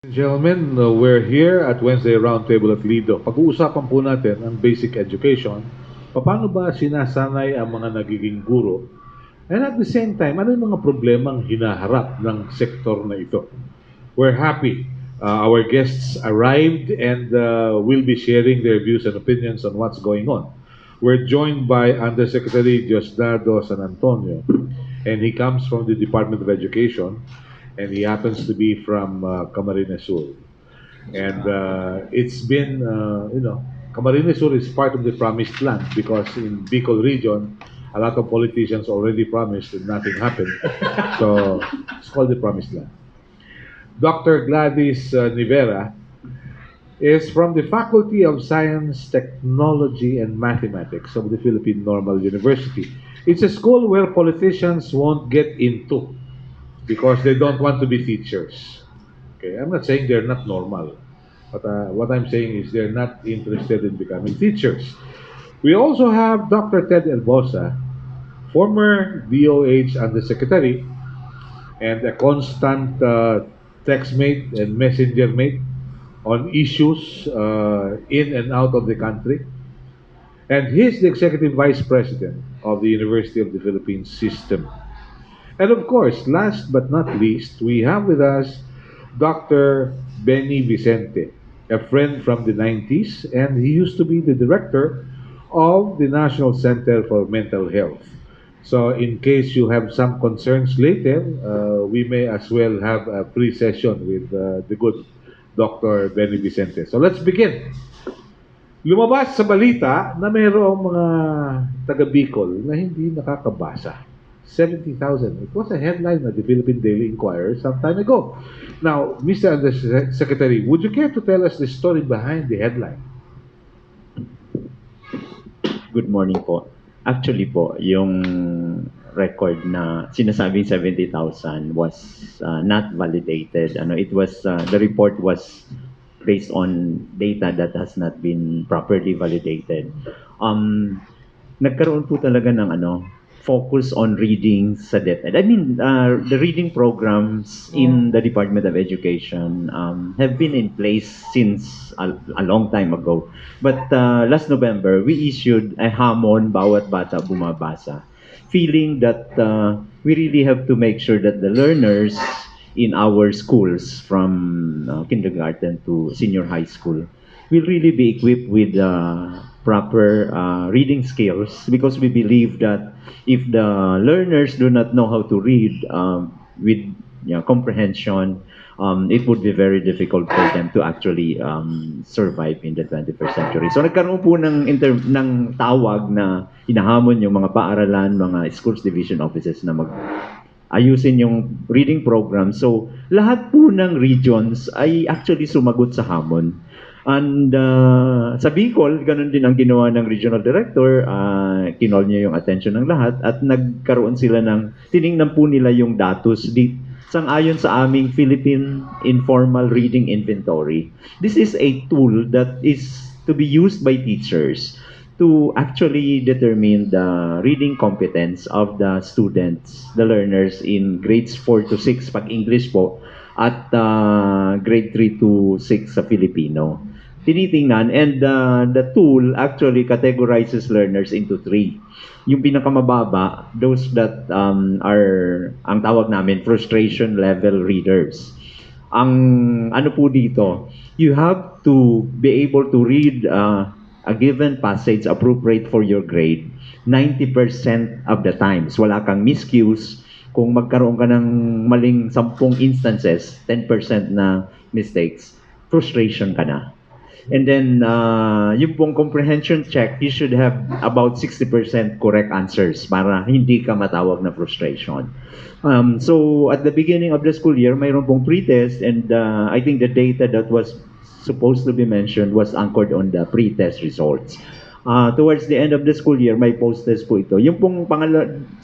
Gentlemen, we're here at Wednesday Roundtable at Lido. Pag-uusapan po natin ang basic education. Paano ba sinasanay ang mga nagiging guro? And at the same time, ano yung mga problemang hinaharap ng sektor na ito? We're happy. Our guests arrived and will be sharing their views and opinions on what's going on. We're joined by Undersecretary Diosdado San Antonio, and he comes from the Department of Education, and he happens to be from Camarines Sur. And it's been, Camarines Sur is part of the promised land because in Bicol region, a lot of politicians already promised and nothing happened. So it's called the promised land. Dr. Gladys Nivera is from the Faculty of Science, Technology, and Mathematics of the Philippine Normal University. It's a school where politicians won't get into because they don't want to be teachers. Okay, I'm not saying they're not normal, but what I'm saying is they're not interested in becoming teachers. We also have Dr. Ted Elbosa, former DOH Undersecretary and a constant text mate and messenger mate on issues in and out of the country. And he's the Executive Vice President of the University of the Philippines System. And of course, last but not least, we have with us Dr. Benny Vicente, a friend from the 90s, and he used to be the director of the National Center for Mental Health. So in case you have some concerns later, we may as well have a pre-session with the good Dr. Benny Vicente. So let's begin. Lumabas sa balita na mayroong mga taga Bicol na hindi nakakabasa. 70,000. It was a headline at the Philippine Daily Inquirer some time ago. Now, Mr. Undersecretary, would you care to tell us the story behind the headline? Good morning po. Actually po, yung record na sinasabing 70,000 was not validated. It was the report was based on data that has not been properly validated. Nagkaroon po talaga ng focus on reading sa DepEd. I mean, the reading programs in the Department of Education have been in place since a long time ago. But last November, we issued a hamon, bawat bata bumabasa, feeling that we really have to make sure that the learners in our schools from kindergarten to senior high school will really be equipped with proper reading skills, because we believe that if the learners do not know how to read with comprehension, it would be very difficult for them to actually survive in the 21st century. So nagkaroon po ng tawag na hinahamon yung mga paaralan, mga schools division offices na ayusin yung reading program. So lahat po ng regions ay actually sumagot sa hamon. And sa Bicol, ganun din ang ginawa ng regional director. Kinol niya yung attention ng lahat at nagkaroon sila tiningnan po nila yung datos sangayon sa aming Philippine Informal Reading Inventory. This is a tool that is to be used by teachers to actually determine the reading competence of the students, the learners in grades 4 to 6 pag English po, at grade 3 to 6 sa Filipino. Tinitingnan, and the tool actually categorizes learners into 3. Yung pinakamababa, those that are, ang tawag namin, frustration level readers. Ang ano po dito, you have to be able to read a given passage appropriate for your grade 90% of the times. Wala kang miscues. Kung magkaroon ka ng maling 10 instances, 10% na mistakes, frustration ka na. And then, yung pong comprehension check, you should have about 60% correct answers para hindi ka matawag na frustration. So, at the beginning of the school year, mayroon pong pre-test, and I think the data that was supposed to be mentioned was anchored on the pre-test results. Towards the end of the school year, may post-test po ito. Yung pong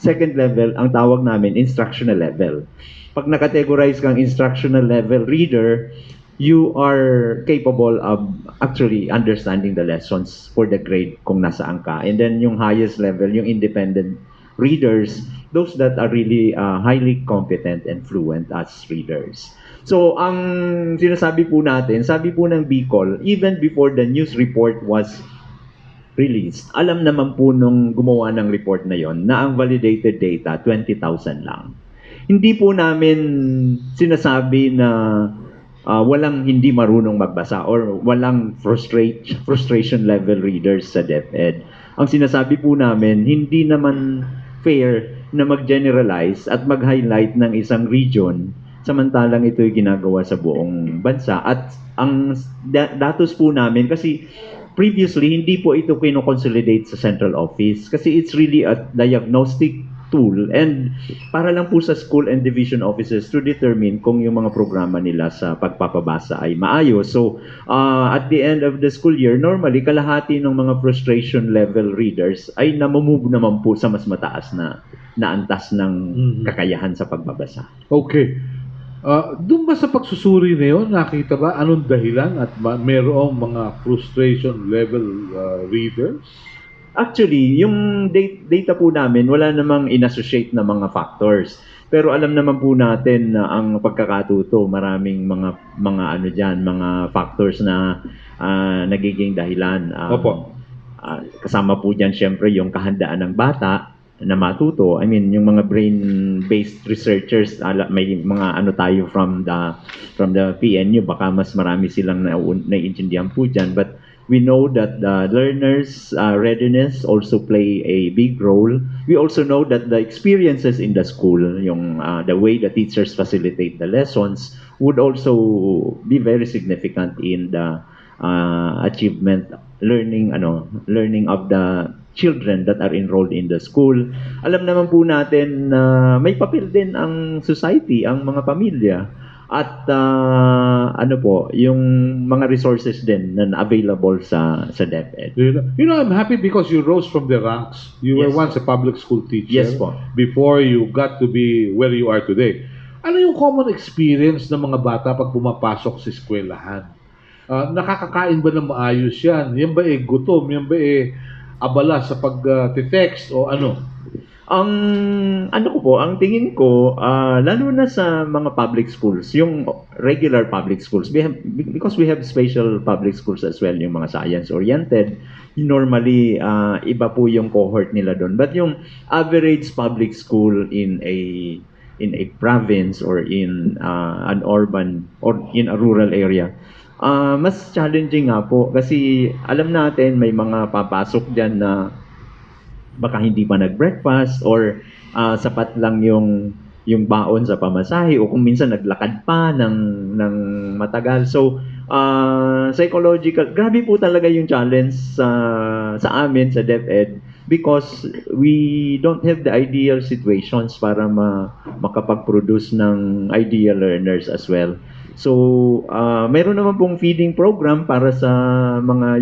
second level, ang tawag namin, instructional level. Pag nakategorize kang instructional level reader, you are capable of actually understanding the lessons for the grade kung nasaan ka. And then yung highest level, yung independent readers, those that are really highly competent and fluent as readers. So, ang sinasabi po natin, sabi po ng Bicol, even before the news report was released, alam naman po nung gumawa ng report na yon na ang validated data, 20,000 lang. Hindi po namin sinasabi na walang hindi marunong magbasa or walang frustration level readers sa DepEd. Ang sinasabi po namin, hindi naman fair na mag-generalize at mag-highlight ng isang region samantalang ito'y ginagawa sa buong bansa. At ang datos po namin, kasi previously, hindi po ito kino-consolidate sa central office kasi it's really a diagnostic tool and para lang po sa school and division offices to determine kung yung mga programa nila sa pagpapabasa ay maayos. So, at the end of the school year, normally, kalahati ng mga frustration level readers ay namumove naman po sa mas mataas na antas ng kakayahan sa pagbabasa. Okay. Doon ba sa pagsusuri na yun, nakita ba anong dahilan at mayroong mga frustration level readers? Actually, yung data po namin, wala namang in-associate na mga factors. Pero alam naman po natin na ang pagkakatuto, maraming mga ano diyan, mga factors na nagiging dahilan. Opo. Kasama po diyan syempre yung kahandaan ng bata na matuto. I mean, yung mga brain-based researchers, may mga ano tayo from the PNU, baka mas marami silang naiintindihan po diyan. But we know that the learners' readiness also play a big role. We also know that the experiences in the school, yung the way the teachers facilitate the lessons, would also be very significant in the achievement, learning of the children that are enrolled in the school. Alam naman po natin na may papel din ang society, ang mga pamilya. At yung mga resources din na available sa DepEd. You know, I'm happy because you rose from the ranks. You were once a public school teacher. Yes po. Before you got to be where you are today. Ano yung common experience ng mga bata pag pumapasok sa eskwelahan? Nakakakain ba ng maayos yan? Yan ba gutom? Yan ba abala sa pag-text o ano? Ang tingin ko, lalo na sa mga public schools, yung regular public schools, because we have special public schools as well, yung mga science-oriented, normally, iba po yung cohort nila doon. But yung average public school in a province or in an urban or in a rural area, mas challenging nga po kasi alam natin may mga papasok dyan na baka hindi pa nag-breakfast or sapat lang yung baon sa pamasahe o kung minsan naglakad pa ng matagal. So, psychological, grabe po talaga yung challenge sa amin sa DepEd because we don't have the ideal situations para makapag-produce ng ideal learners as well. So, mayroon naman pong feeding program para sa mga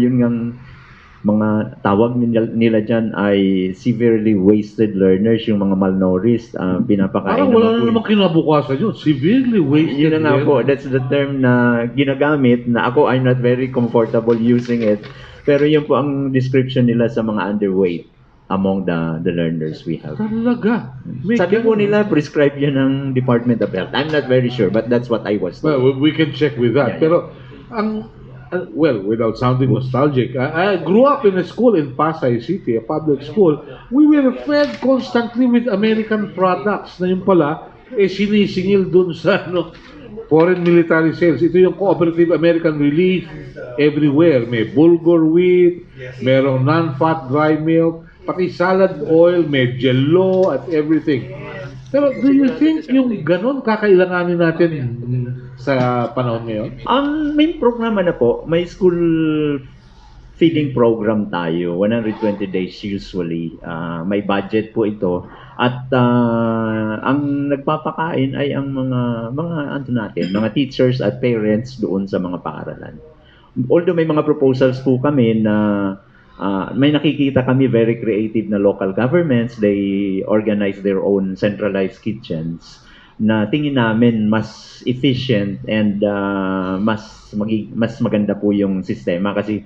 tawag nila dyan ay severely wasted learners, yung mga malnourished, pinapakain Parang wala na namang kinabukasan yun. Severely wasted. Yun na nga po, that's the term na ginagamit na ako I'm not very comfortable using it. Pero yun po ang description nila sa mga underweight among the learners we have. Talaga? Sabi po nila, prescribe yun ng Department of Health. I'm not very sure, but that's what I was told. Well, we can check with that. Yeah. Pero, without sounding nostalgic, I grew up in a school in Pasay City, a public school. We were fed constantly with American products na yung pala, sinisingil dun sa foreign military sales. Ito yung Cooperative American Relief everywhere. May bulgur wheat, merong non-fat dry milk, pati salad oil, may jello at everything. Pero do you think yung ganon kakailanganin natin sa panahon ngayon? May programa na po. May school feeding program tayo. 120 days usually. May budget po ito. At ang nagpapakain ay ang mga teachers at parents doon sa mga paaralan. Although may mga proposals po kami na may nakikita kami very creative na local governments, they organize their own centralized kitchens na tingin namin mas efficient and mas maganda po yung sistema kasi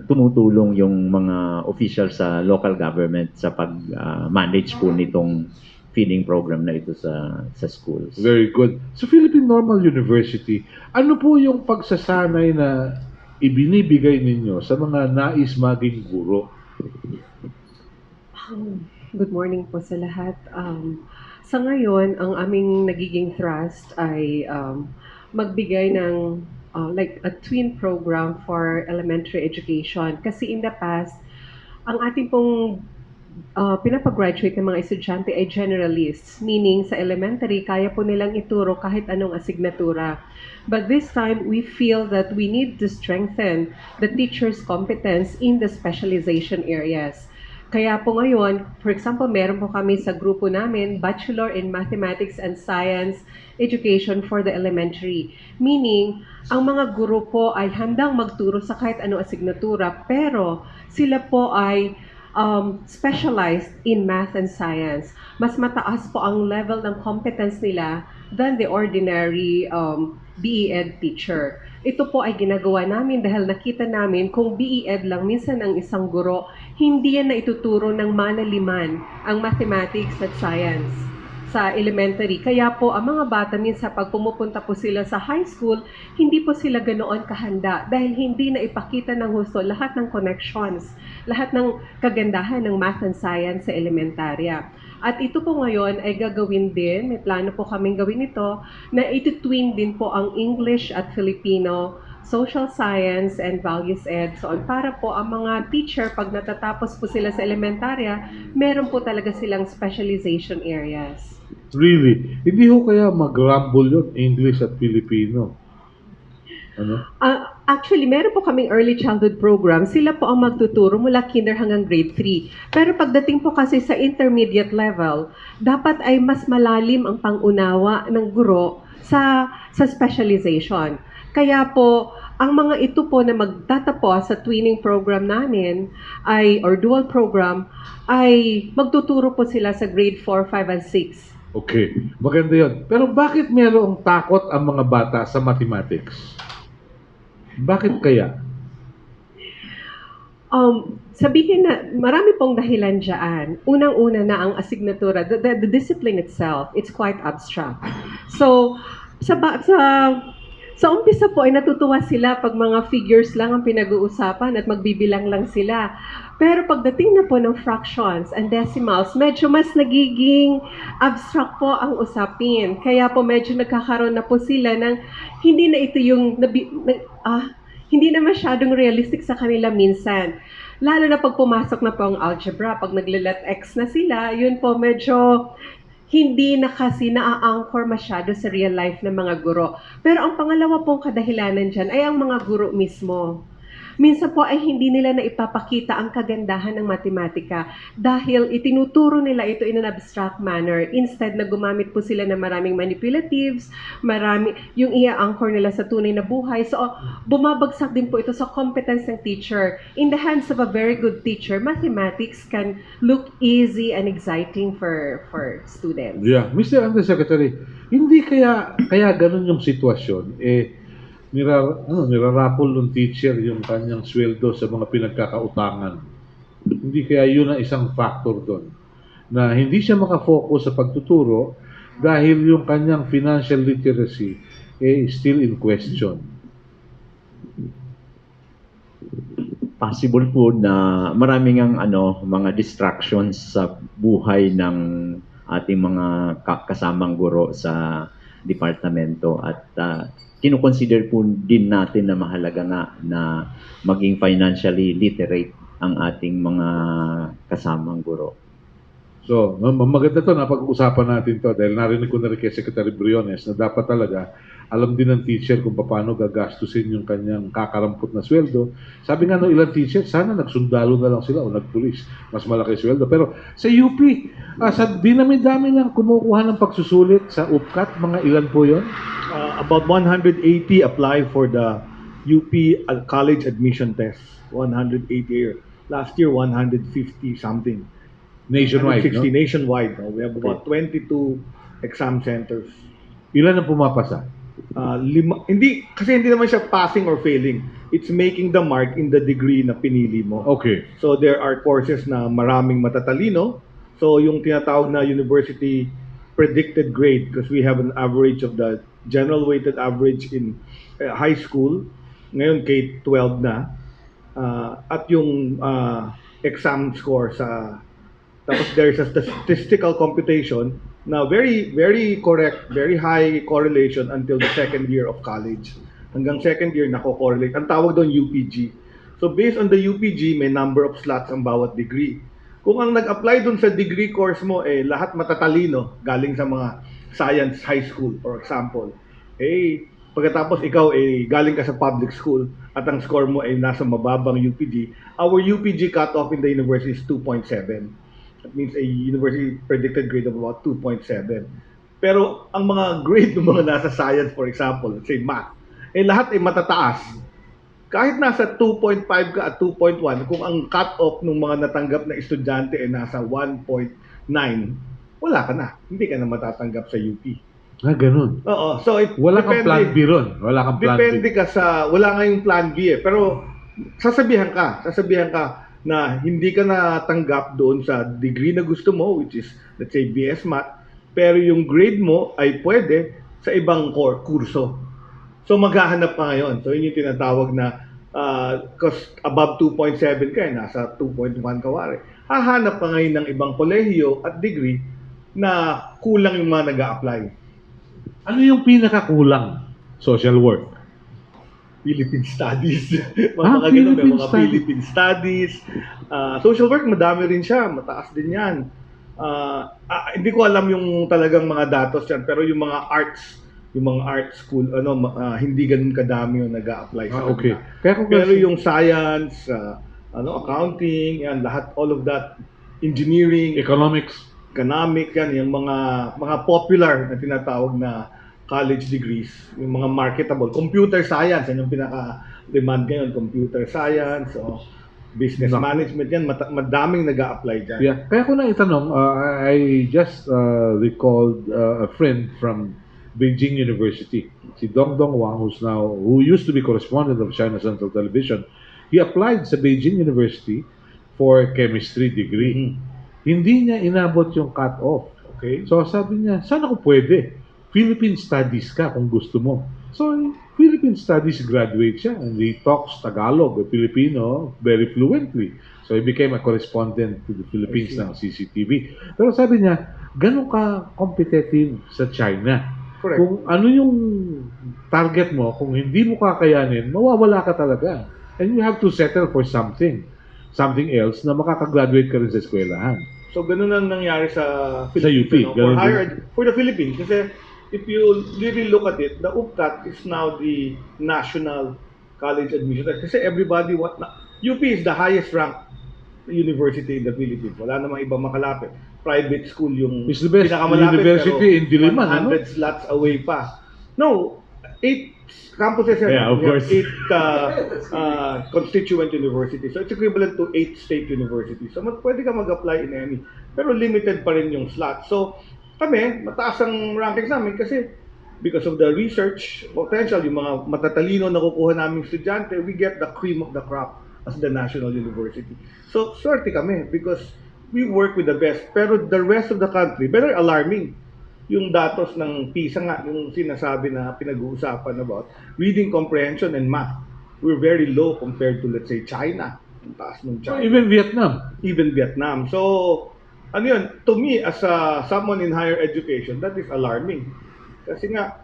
tumutulong yung mga officials sa local government sa pag-manage po nitong feeding program na ito sa schools. Very good. Sa Philippine Normal University, ano po yung pagsasanay na ibinibigay ninyo sa mga nais maging guro? Good morning po sa lahat. Sa ngayon, ang aming nagiging thrust ay magbigay ng like a twin program for elementary education. Kasi in the past, ang ating pong pinapag-graduate ng mga estudyante ay generalists, meaning sa elementary, kaya po nilang ituro kahit anong asignatura. But this time, we feel that we need to strengthen the teacher's competence in the specialization areas. Kaya po ngayon, for example, meron po kami sa grupo namin, Bachelor in Mathematics and Science Education for the Elementary. Meaning, ang mga guro po ay handang magturo sa kahit anong asignatura, pero sila po ay specialized in math and science. Mas mataas po ang level ng competence nila than the ordinary BE-Ed teacher. Ito po ay ginagawa namin dahil nakita namin kung BE-Ed lang minsan ang isang guro, hindi yan na ituturo ng manaliman ang mathematics at science sa elementary. Kaya po, ang mga bata minsan pag pumupunta po sila sa high school, hindi po sila ganoon kahanda dahil hindi na ipakita ng husto lahat ng connections, lahat ng kagandahan ng math and science sa elementarya. At ito po ngayon ay gagawin din, may plano po kaming gawin ito, na itutwin din po ang English at Filipino, Social Science and Values Ed. So, para po ang mga teacher, pag natatapos po sila sa elementarya, meron po talaga silang specialization areas. Really? Hindi ho kaya mag-rumble yun, English at Filipino? Ano? Actually, meron po kaming early childhood program. Sila po ang magtuturo mula kinder hanggang grade 3. Pero pagdating po kasi sa intermediate level, dapat ay mas malalim ang pangunawa ng guro sa specialization. Kaya po, ang mga ito po na magtatapos sa twinning program namin or dual program ay magtuturo po sila sa grade 4, 5, and 6. Okay, maganda yun. Pero bakit mayroong takot ang mga bata sa mathematics? Bakit kaya? Sabihin na, marami pong dahilan dyan. Unang-una na ang asignatura, the discipline itself, it's quite abstract. So, sa umpisa po ay natutuwa sila pag mga figures lang ang pinag-uusapan at magbibilang lang sila. Pero pagdating na po ng fractions and decimals, medyo mas nagiging abstract po ang usapin. Kaya po medyo nagkakaroon na po sila ng hindi na ito yung hindi na masyadong realistic sa kanila minsan. Lalo na pag pumasok na po ang algebra, pag nagle-let x na sila, yun po medyo hindi na kasi na-anchor masyado sa real life ng mga guro. Pero ang pangalawa pong kadahilanan dyan ay ang mga guro mismo. Minsan po ay hindi nila na ipapakita ang kagandahan ng matematika dahil itinuturo nila ito in an abstract manner. Instead na gumamit po sila ng maraming manipulatives, yung i-anchor nila sa tunay na buhay. So, bumabagsak din po ito sa competence ng teacher. In the hands of a very good teacher, mathematics can look easy and exciting for students. Yeah, Mr. Undersecretary, hindi kaya ganun yung sitwasyon, nirarapol ng teacher yung kanyang sweldo sa mga pinagkakautangan. Hindi kaya yun ang isang factor doon. Na hindi siya makafocus sa pagtuturo dahil yung kanyang financial literacy still in question. Possible po na maraming ang mga distractions sa buhay ng ating mga kasamang guro sa departamento at kino-consider po din natin na mahalaga nga na maging financially literate ang ating mga kasamang guro. So, maganda to na pag-uusapan natin to dahil narinig ko na rin kay Secretary Briones na dapat talaga alam din ng teacher kung paano gagastusin yung kanyang kakarampot na sweldo. Sabi nga ng ilang teacher, sana nagsundalo na lang sila o nagpulis. Mas malaki sweldo. Pero sa UP, sa dinami-dami lang kumukuha ng pagsusulit sa UPCAT, mga ilan po yun? About 180 apply for the UP college admission test. 180 year. Last year, 150 something. Nationwide, 160 no? nationwide. No? We have about 22 exam centers. Ilan ang pumapasa? Hindi naman siya passing or failing. It's making the mark in the degree na pinili mo. Okay. So there are courses na maraming matatalino. So yung tinatawag na university predicted grade, because we have an average of the general weighted average in high school, ngayon K-12 na, at yung exam score sa, tapos there's a statistical computation na very very correct, very high correlation until the second year of college. Hanggang second year nako-correlate. Ang tawag doon UPG. So based on the UPG, may number of slots ang bawat degree. Kung ang nag-apply doon sa degree course mo lahat matatalino, galing sa mga science high school for example. Pagkatapos ikaw galing ka sa public school at ang score mo nasa mababang UPG, our UPG cutoff in the university is 2.7. That means a university predicted grade of about 2.7. Pero ang mga grade ng mga nasa science, for example, let's say math, lahat ay matataas. Kahit nasa 2.5 ka at 2.1, kung ang cut-off ng mga natanggap na estudyante ay nasa 1.9, wala ka na. Hindi ka na matatanggap sa UP. Ganun. Oo. So, Wala kang plan B ron. Wala kang plan depende B. ka sa, wala nga yung plan B Pero, sasabihan ka na hindi ka natanggap doon sa degree na gusto mo, which is, let's say, BS Math, pero yung grade mo ay pwede sa ibang kurso. So, maghahanap ka ngayon. So, yun yung tinatawag na, because above 2.7 ka, nasa 2.1 ka wari. Hahanap ka ngayon ng ibang kolehiyo at degree na kulang yung mga nag-a-apply. Ano yung pinakakulang? Social work. Philippine Studies. Philippine mga Studies. Philippine Studies. Social work, madami rin siya. Mataas din yan. Hindi ko alam yung talagang mga datos yan, pero yung mga art school, hindi ganun kadami yung nag-a-apply sa Okay. kanila. Pero yung science, accounting, yan, lahat, all of that, engineering, Economics. yan, yung mga popular na tinatawag na college degrees, yung mga marketable, computer science, yan yung pinaka-demand ngayon, computer science, business management, yan, madaming nag-a-apply dyan. Yeah. Kaya ko na itanong, I just recalled a friend from Beijing University, si Dongdong Wang, who used to be correspondent of China Central Television. He applied sa Beijing University for chemistry degree. Hindi niya inabot yung cut-off. Okay. So sabi niya, saan ako pwede? Philippine Studies ka kung gusto mo. So, Philippine Studies graduate siya and he talks Tagalog, Filipino, very fluently. So, he became a correspondent to the Philippines ng CCTV. Pero sabi niya, ganun ka competitive sa China. Correct. Kung ano yung target mo, kung hindi mo kakayanin, mawawala ka talaga. And you have to settle for something else na makakagraduate ka rin sa eskwelahan. So, ganun ang nangyari sa Philippines. Philippines. Ganun For the Philippines, kasi if you really look at it, the UPCAT is now the national college admission test. Kasi everybody UP is the highest ranked university in the Philippines. Wala namang ibang makalapit. Private school yung It's the best pinakamalapit, university pero in Diliman, 100 slots away pa. No, 8 campuses here. Yeah, of We have course. 8 constituent universities. So it's equivalent to 8 state universities. So pwede ka mag-apply in any. Pero limited pa rin yung slots. So kami, mataas ang rankings namin kasi because of the research potential, yung mga matatalino na kukuha naming estudyante, we get the cream of the crop as the national university. So, swerte kami because we work with the best. Pero the rest of the country, very alarming. Yung datos ng PISA nga, yung sinasabi na pinag-uusapan about reading comprehension and math. We're very low compared to, let's say, China. Ang taas ng China. Even Vietnam. Even Vietnam. So, ano yun, to me, as someone in higher education, that is alarming. Kasi nga,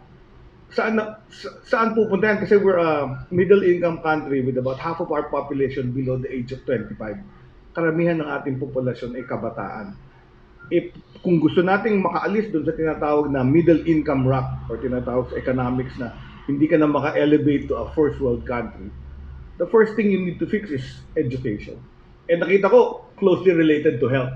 saan pupunta yan? Kasi we're a middle-income country with about half of our population below the age of 25. Karamihan ng ating populasyon ay kabataan. Kung gusto nating makaalis doon sa tinatawag na middle-income rock or tinatawag sa economics na hindi ka na maka-elevate to a first world country, the first thing you need to fix is education. And nakita ko, closely related to health.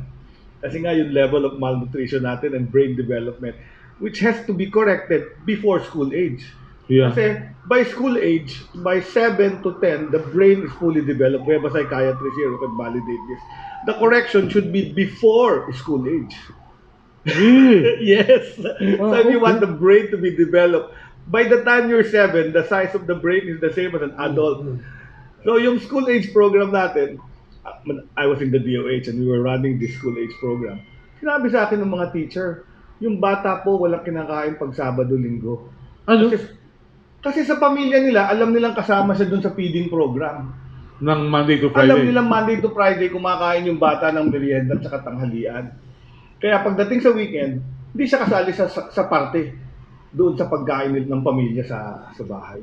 Kasi nga yung level of malnutrition natin and brain development, which has to be corrected before school age. Yeah. Kasi by school age, by 7 to 10, the brain is fully developed. We have a psychiatrist here who can validate this. The correction should be before school age. Really? Yes. Oh, So if you okay. want the brain to be developed, by the time you're 7, the size of the brain is the same as an adult. So yung school age program natin, I was in the DOH and we were running this school age program. Sinabi sa akin ng mga teacher, yung bata po walang kinakain pag Sabado-Linggo. Ano? Kasi sa pamilya nila, alam nilang kasama siya dun sa feeding program. Ng Monday to Alam Friday. nilang Monday to Friday kumakain yung bata ng merienda at saka tanghalian. Kaya pagdating sa weekend, hindi siya kasali sa parte doon sa pagkain ng pamilya sa bahay.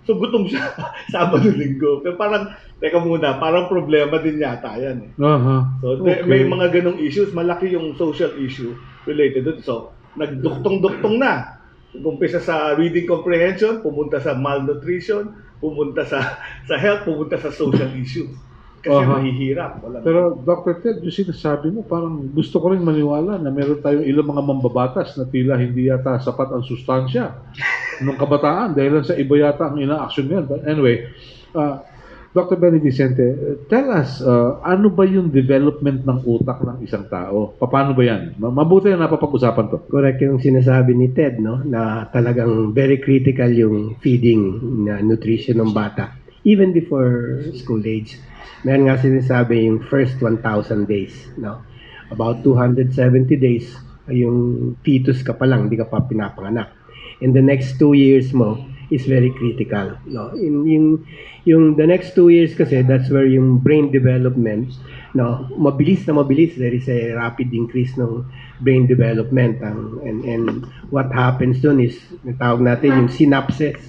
So gutom siya Sabado-Linggo. Pero parang, teka muna, parang problema din yata yan eh. Aha. So Okay. may mga ganong issues, malaki yung social issue related doon. So nagduktong-duktong na. Umpisa sa reading comprehension, pumunta sa malnutrition, pumunta sa health, pumunta sa social issue. Kasi Aha. mahihirap. Wala Pero Dr. Ted, yung sinasabi mo, parang gusto ko rin maniwala na meron tayong ilang mga mambabatas na tila hindi yata sapat ang sustansya nung kabataan dahil lang sa iba yata ang ina-action yan. But anyway, Dr. Benny Vicente, tell us, ano ba yung development ng utak ng isang tao? Paano ba yan? Mabuti na napapag-usapan to. Correct yung sinasabi ni Ted, no? Na talagang very critical yung feeding na nutrition ng bata. Even before school age. Meron nga sinasabi yung first 1,000 days, no? About 270 days, yung fetus ka pa lang, hindi ka pa pinapanganak. In the next 2 years mo is very critical, no? Yung the next 2 years kasi, that's where yung brain development, no, mabilis na mabilis. There is a rapid increase ng brain development. And what happens dun is, tawag natin yung synapses.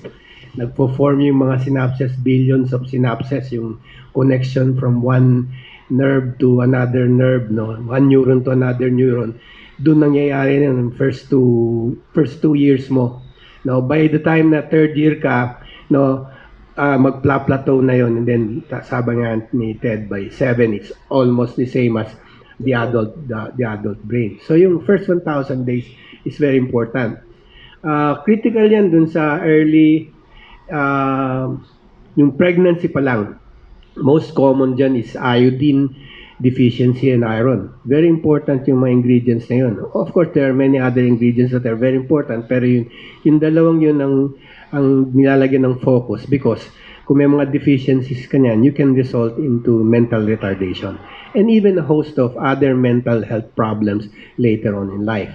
Nagpo-form yung mga synapses, billions of synapses, yung connection from one nerve to another nerve, no, one neuron to another neuron. Doon nangyayari na ng first two years mo. No, by the time na third year ka, no, magpla-plateau na yon, and then sabi nga ni Ted, by 7 it's almost the same as the adult brain. So yung first 1,000 days is very important. Critical yan dun sa early yung pregnancy pa lang. Most common dyan is iodine deficiency and iron. Very important yung mga ingredients na yun. Of course, there are many other ingredients that are very important, pero yung dalawang yun ang nilalagyan ng focus, because kung may mga deficiencies ka niyan, you can result into mental retardation and even a host of other mental health problems later on in life.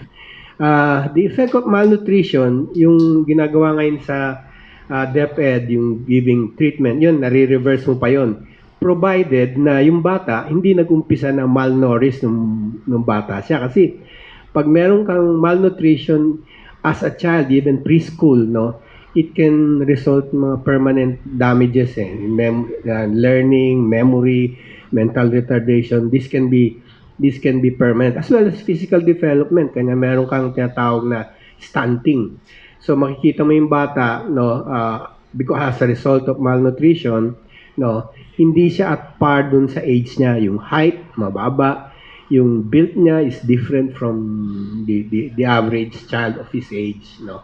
The effect of malnutrition, yung ginagawa ngayon sa DepEd, yung giving treatment, yun, nare-reverse mo pa yun. Provided na yung bata, hindi nag-umpisa na malnourished nung bata siya. Kasi pag meron kang malnutrition as a child, even preschool, no, it can result in mga permanent damages learning, memory, mental retardation. This can be permanent, as well as physical development. Kanya meron kang tinatawag na stunting. So makikita mo yung bata, no, because as a result of malnutrition, no, hindi siya at par dun sa age niya. Yung height mababa, yung build niya is different from the average child of his age, no.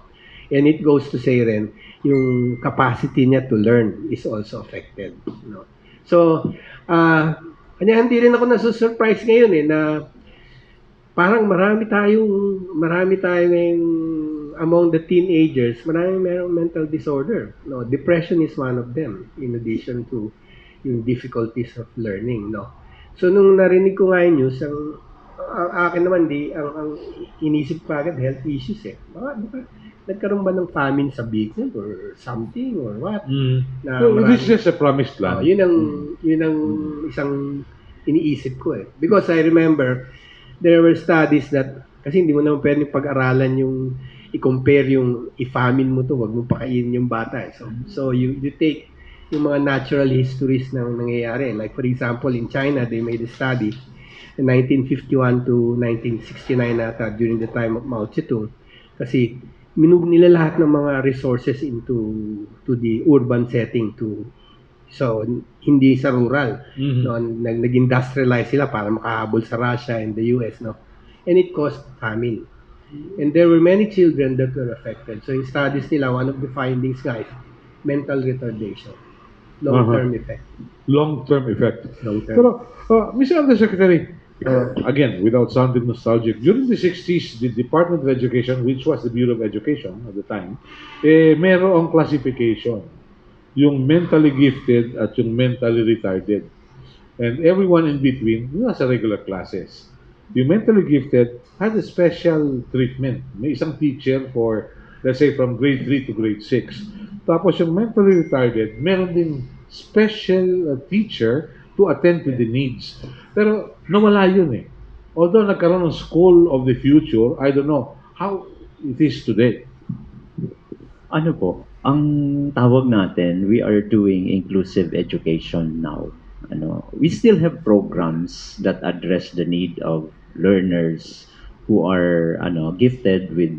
And it goes to say rin, yung capacity niya to learn is also affected, no. So hindi rin ako nasusurprise ngayon na parang marami tayong among the teenagers, merong mental disorder, no. Depression is one of them, in addition to yung difficulties of learning, no. So nung narinig ko nga yung news, ang akin naman ang inisip ko agad health issues baka nagkaroon ba ng famine sa Bicol or something or what? Na This is just a promised land. yun ang isang iniisip ko because I remember there were studies that, kasi hindi mo naman pwedeng pag-aralan yung i-compare yung i-famine mo to, wag mo pakainin yung bata. So you take yung mga natural histories ng nangyayari. Like for example, in China, they made a study in 1951 to 1969 nata, during the time of Mao Zedong. Kasi minug nila lahat ng mga resources into the urban setting, so hindi sa rural. No, nag-industrialize sila para makahabol sa Russia and the US, no. And it caused famine. And there were many children that were affected. So in studies nila, one of the findings guys, mental retardation. Long-term effect. Long-term effect. Long-term. Pero, Mr. Undersecretary, again, without sounding nostalgic, during the 60s, the Department of Education, which was the Bureau of Education at the time, merong classification. Yung mentally gifted at yung mentally retarded. And everyone in between, nasa regular classes. Yung mentally gifted had a special treatment. May isang teacher for, let's say, from grade 3 to grade 6. Tapos yung mentally retarded, meron din special teacher to attend to the needs. Pero nawala yun eh. Although nagkaroon ng school of the future, I don't know how it is today. Ano po, ang tawag natin, we are doing inclusive education now. We still have programs that address the need of learners who are gifted with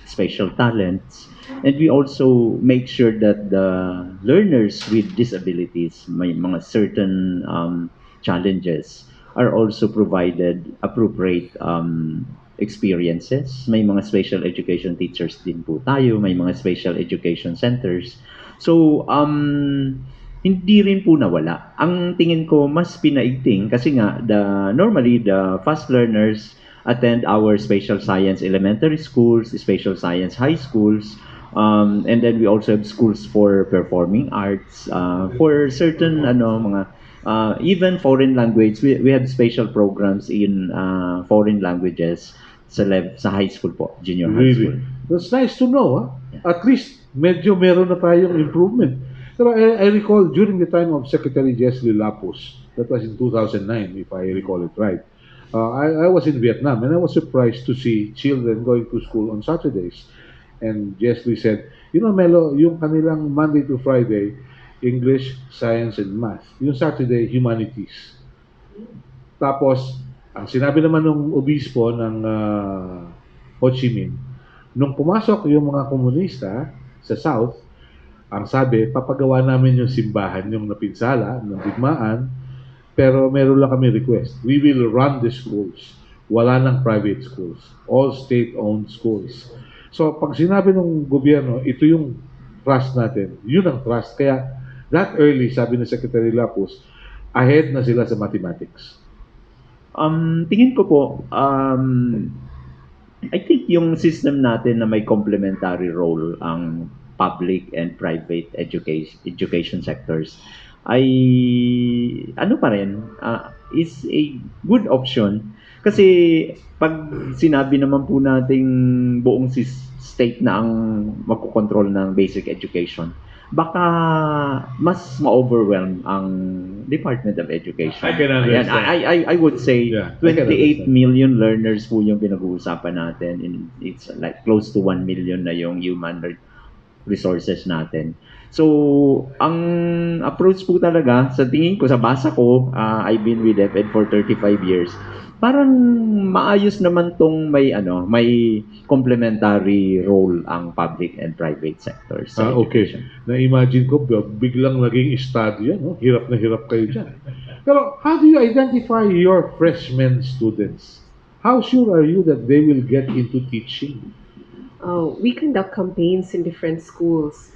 special talents, and we also make sure that the learners with disabilities, may mga certain challenges, are also provided appropriate experiences. May mga special education teachers din po tayo, may mga special education centers. So, hindi rin po nawala. Ang tingin ko mas pinaigting kasi nga normally the fast learners attend our special science elementary schools, special science high schools, and then we also have schools for performing arts, for certain mga even foreign language. We have special programs in foreign languages sa high school po, junior high school. Really? That's nice to know. At least, medyo meron na tayong improvement. Pero I recall during the time of Secretary Jesly Lapus, that was in 2009, if I recall it right, I was in Vietnam and I was surprised to see children going to school on Saturdays. And Jesly said, you know, Melo, yung kanilang Monday to Friday, English, Science, and Math. Yung Saturday, Humanities. Tapos, ang sinabi naman ng obispo ng Ho Chi Minh, nung pumasok yung mga komunista sa South, ang sabi, papagawa namin yung simbahan, yung napinsala, ng digmaan, pero meron lang kami request. We will run the schools. Wala ng private schools. All state-owned schools. So, pag sinabi ng gobyerno, ito yung trust natin. Yun ang trust. Kaya, that early, sabi ni Secretary Lapus, ahead na sila sa mathematics. Tingin ko po, I think yung system natin na may complementary role ang public and private education sectors ay pa rin, is a good option. Kasi pag sinabi naman po nating buong state na ang magkocontrol ng basic education, baka mas ma-overwhelm ang Department of Education. I can understand. Ayan, I would say Yeah, I can 28 understand. million learners po yung pinag-uusapan natin. And it's like close to 1 million na yung human resources natin. So, ang approach po talaga, sa tingin ko, sa basa ko, I've been with DepEd for 35 years, parang maayos naman tong may complementary role ang public and private sectors sa Okay. education. Na-imagine ko, biglang naging estado yan. No? Hirap na hirap kayo dyan. Pero how do you identify your freshman students? How sure are you that they will get into teaching? We conduct campaigns in different schools.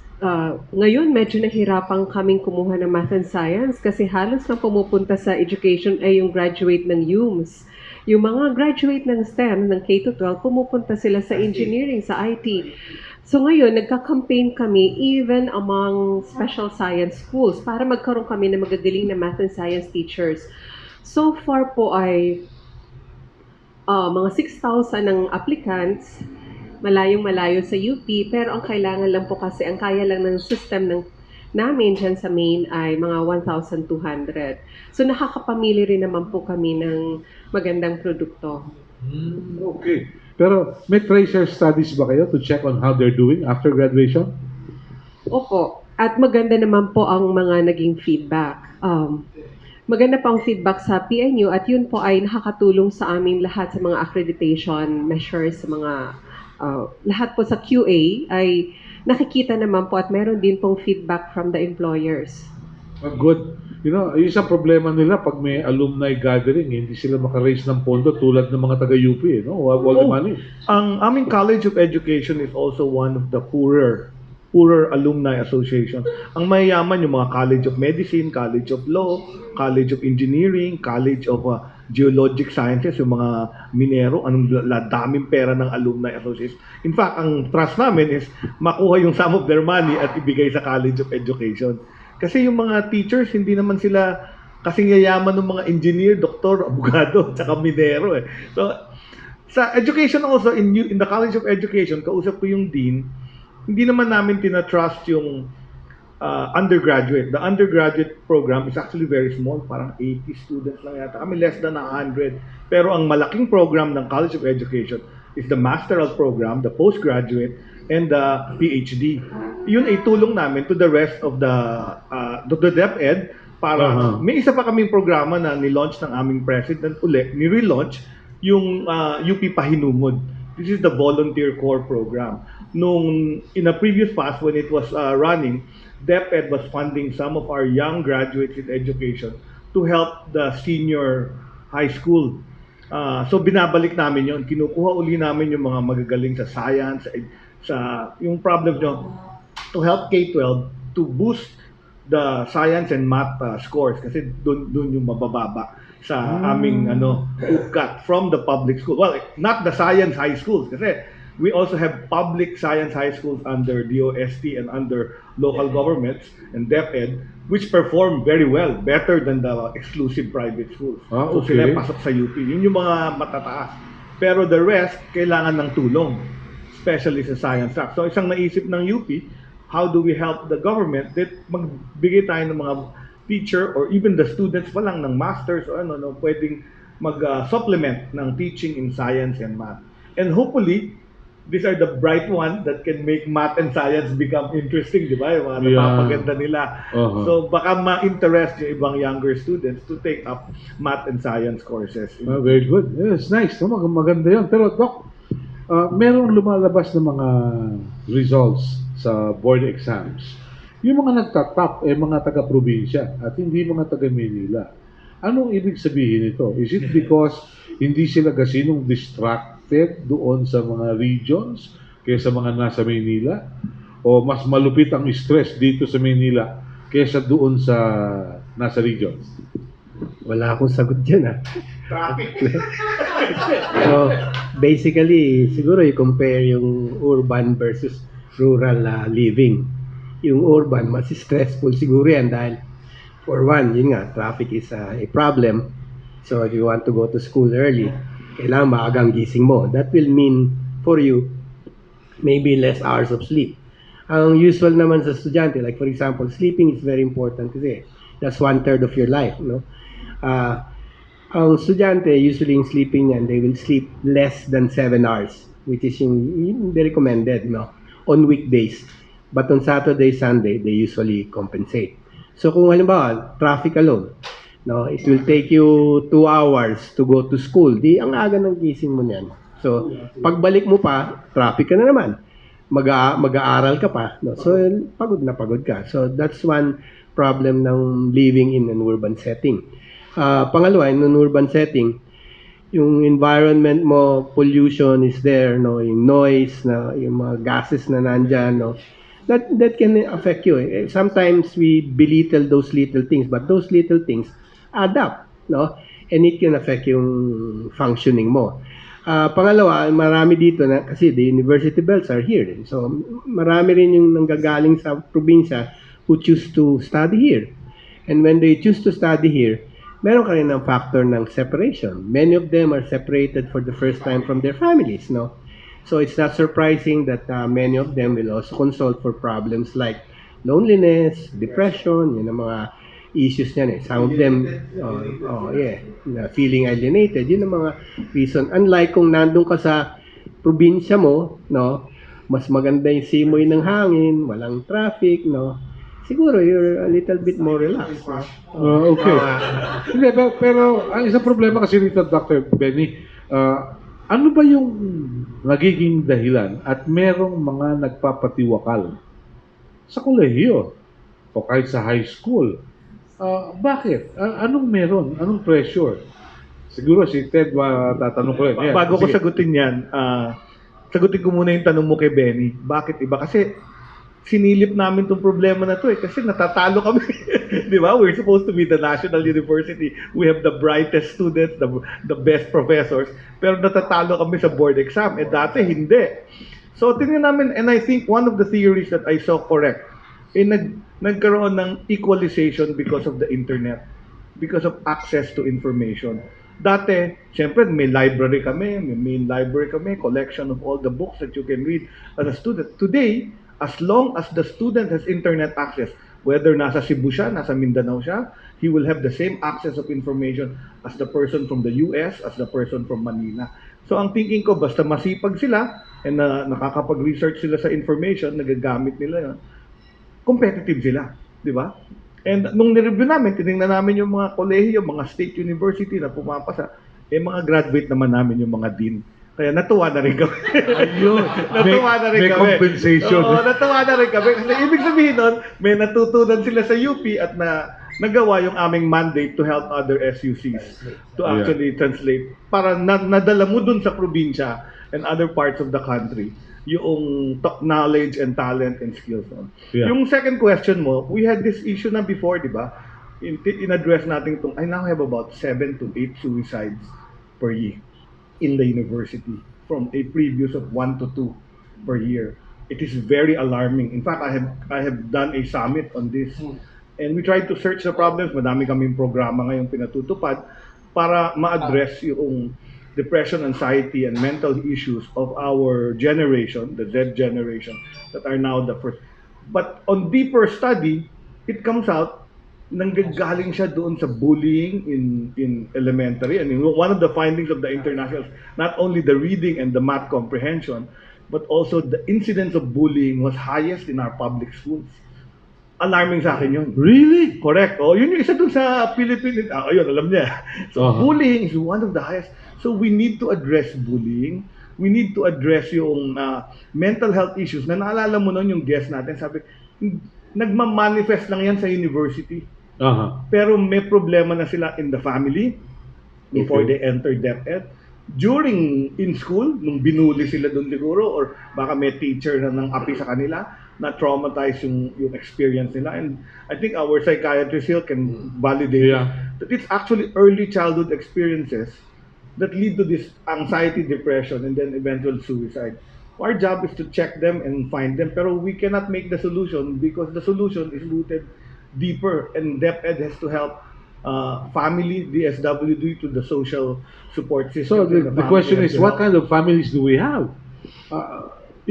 Ngayon, medyo nahirapan kaming kumuha ng math and science kasi halos na pumupunta sa education ay yung graduate ng UMS. Yung mga graduate ng STEM, ng K-12, pumupunta sila sa engineering, sa IT. So ngayon, nagka-campaign kami even among special science schools para magkaroon kami ng magagaling na math and science teachers. So far po ay mga 6,000 ng applicants, malayong-malayo sa UP, pero ang kailangan lang po kasi, ang kaya lang ng system namin dyan sa main ay mga 1,200. So nakakapamili rin naman po kami ng magandang produkto. Okay. Pero may tracer studies ba kayo to check on how they're doing after graduation? Opo. At maganda naman po ang mga naging feedback. Maganda pa ang feedback sa PNU at yun po ay nakakatulong sa amin lahat sa mga accreditation measures, sa mga lahat po sa QA ay nakikita naman po at meron din pong feedback from the employers. Good. You know, isang problema nila pag may alumni gathering, hindi sila makaraise ng pondo tulad ng mga taga-UP, no? All the money. Ang aming College of Education is also one of the poorer alumni association. Ang mayayaman yung mga College of Medicine, College of Law, College of Engineering, College of Geologic Sciences, yung mga minero, daming pera ng alumni association. In fact, ang trust namin is makuha yung some of their money at ibigay sa College of Education. Kasi yung mga teachers, hindi naman sila kasing yayaman ng mga engineer, doktor, abogado, tsaka minero eh. So, sa education also, in the College of Education, kausap ko yung dean, hindi naman namin tinatrust yung undergraduate. The undergraduate program is actually very small, parang 80 students lang yata. Kami less than 100. Pero ang malaking program ng College of Education is the masteral program, the postgraduate, and the PhD. Yun ay tulong namin to the rest of the DepEd para may isa pa kaming programa na ni-launch ng aming president ulit, ni-relaunch yung UP Pahinumod. This is the volunteer core program. Nung in a previous past when it was running, DepEd was funding some of our young graduates in education to help the senior high school. So binabalik namin yon, kinukuha uli namin yung mga magagaling sa science, sa yung problem nyo, to help K-12 to boost the science and math scores kasi doon yung mabababa sa aming UCAT from the public school. Well, not the science high schools kasi we also have public science high schools under DOST and under local governments and DepEd which perform very well, better than the exclusive private schools. So sila pasok sa UP. Yun yung mga matataas. Pero the rest, kailangan ng tulong, especially sa science track. So isang naisip ng UP, how do we help the government that magbigay tayo ng mga teacher or even the students pa lang ng masters o pwedeng mag-supplement ng teaching in science and math. And hopefully, these are the bright ones that can make math and science become interesting, di ba? Yung mga napapaganda nila. So baka ma-interest yung ibang younger students to take up math and science courses. Very good. Yes, nice. Maganda yun. Pero Doc, merong lumalabas ng mga results sa board exams. Yung mga nagtatap mga taga-probinsya at hindi mga taga-Manila. Anong ibig sabihin nito? Is it because hindi sila gasinong distracted doon sa mga regions kaysa mga nasa Manila? O mas malupit ang stress dito sa Manila kaysa doon sa nasa regions? Wala akong sagot dyan Traffic. So, basically, siguro i-compare yung urban versus rural living. Yung urban, mas stressful siguro yan dahil for one, yun nga, traffic is a problem. So, if you want to go to school early, kailangan maagang gising mo. That will mean for you, maybe less hours of sleep. Ang usual naman sa estudyante, like for example, sleeping is very important kasi that's 1/3 of your life, no? Ang estudyante, usually yung sleeping niyan, they will sleep less than 7 hours, which is yung recommended, no? On weekdays. But on Saturday, Sunday, they usually compensate. So kung halimbawa, traffic alone, no, it will take you 2 hours to go to school. Di ang aga ng gising mo niyan. So pagbalik mo pa, traffic ka na naman. Mag-aaral ka pa. No? So pagod na pagod ka. So that's one problem ng living in an urban setting. Pangalawa, in an urban setting, yung environment mo, pollution is there, no, yung noise, na yung mga gases na nandyan, no, that can affect you. Sometimes we belittle those little things, but those little things add up, no, and it can affect yung functioning mo. Pangalawa, marami dito na kasi the university belts are here, so marami rin yung nanggagaling sa probinsya who choose to study here, and when they choose to study here, meron ka rin ng factor ng separation. Many of them are separated for the first time from their families, no? So it's not surprising that many of them will also consult for problems like loneliness, depression, yun ang mga issues niyan eh. Some of them, feeling alienated, yun ang mga reason. Unlike kung nandun ka sa probinsya mo, no, mas maganda yung simoy ng hangin, walang traffic, no? Siguro you're a little bit more relaxed. Okay. Hindi, pero ang isang problema kasi dito, Dr. Benny, ano ba yung nagiging dahilan at merong mga nagpapatiwakal sa kolehiyo o kahit sa high school? Bakit? Anong meron? Anong pressure? Siguro si Ted, tatanong ko rin. Yeah, Bago ko sagutin yan, sagutin ko muna yung tanong mo kay Benny. Bakit iba? Kasi sinilip namin tong problema na to kasi natatalo kami. Di ba? We're supposed to be the national university. We have the brightest students, the best professors, pero natatalo kami sa board exam. Dati hindi. So tingnan namin, and I think one of the theories that I saw correct, nagkaroon ng equalization because of the internet. because of access to information. Dati, syempre may library kami, may main library kami, collection of all the books that you can read as a student. Today, as long as the student has internet access, whether nasa Cebu siya, nasa Mindanao siya, he will have the same access of information as the person from the US, as the person from Manila. So ang thinking ko, basta masipag sila and nakakapag-research sila sa information, nagagamit nila yun, competitive sila, di ba? And nung nireview namin, tinignan namin yung mga kolehiyo, mga state university na pumapasa, mga graduate naman namin yung mga dean. Kaya natuwa na rin kami. Ayun. Natuwa na rin may kami. compensation. Oo, natuwa na rin kami. Kasi ibig sabihin nun, may natutunan sila sa UP at nagawa yung aming mandate to help other SUCs to actually translate para nadala mo dun sa probinsya and other parts of the country yung knowledge and talent and skills. Yeah. Yung second question mo, we had this issue na before, di ba? In-address natin itong, I now have about 7 to 8 suicides per year in the university from a previous of 1 to 2 per year. It is very alarming. In fact, I have done a summit on this. And we tried to search the problems. Madami kaming programa ngayong pinatutupad para ma-address yung depression, anxiety, and mental issues of our generation, the Z generation, that are now the first. But on deeper study, it comes out nanggagaling siya doon sa bullying in elementary. I mean, one of the findings of the internationals, not only the reading and the math comprehension, but also the incidence of bullying was highest in our public schools. Alarming sa akin yun. Really? Correct. Oh, yun yung isa dun sa Philippines. Ayun, alam niya. So, bullying is one of the highest. So, we need to address bullying. We need to address yung mental health issues. Na naalala mo nun yung guest natin, sabi, nagmamanifest lang yan sa university. Pero may problema na sila in the family before they enter DepEd. During in school, nung binuli sila doon siguro, or baka may teacher na nang api sa kanila, na traumatize yung experience nila. And I think our psychiatrist here can validate that it's actually early childhood experiences that lead to this anxiety, depression, and then eventual suicide. Our job is to check them and find them, pero we cannot make the solution because the solution is rooted deeper, and DepEd has to help family, DSWD, to the social support So system. the question is, what kind of families do we have?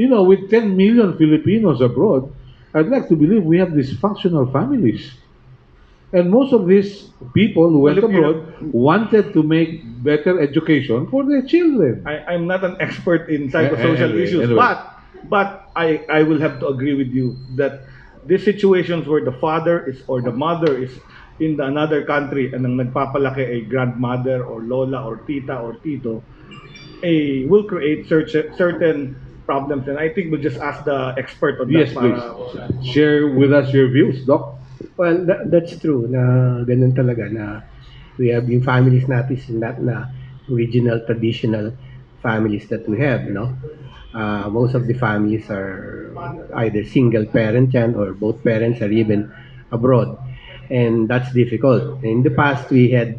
With 10 million Filipinos abroad, I'd like to believe we have dysfunctional families. And most of these people who went abroad wanted to make better education for their children. I'm not an expert in psychosocial issues, but I will have to agree with you that these situations where the father is or the mother is in another country and ang nagpapalaki ay grandmother or lola or tita or tito, will create certain problems. And I think we'll just ask the expert on that. Yes, please. Share with us your views, Doc. Well, that's true na ganun talaga na we have yung families natin not na original traditional families that we have, no? Most of the families are either single parent yan or both parents are even abroad, and that's difficult. In the past, we had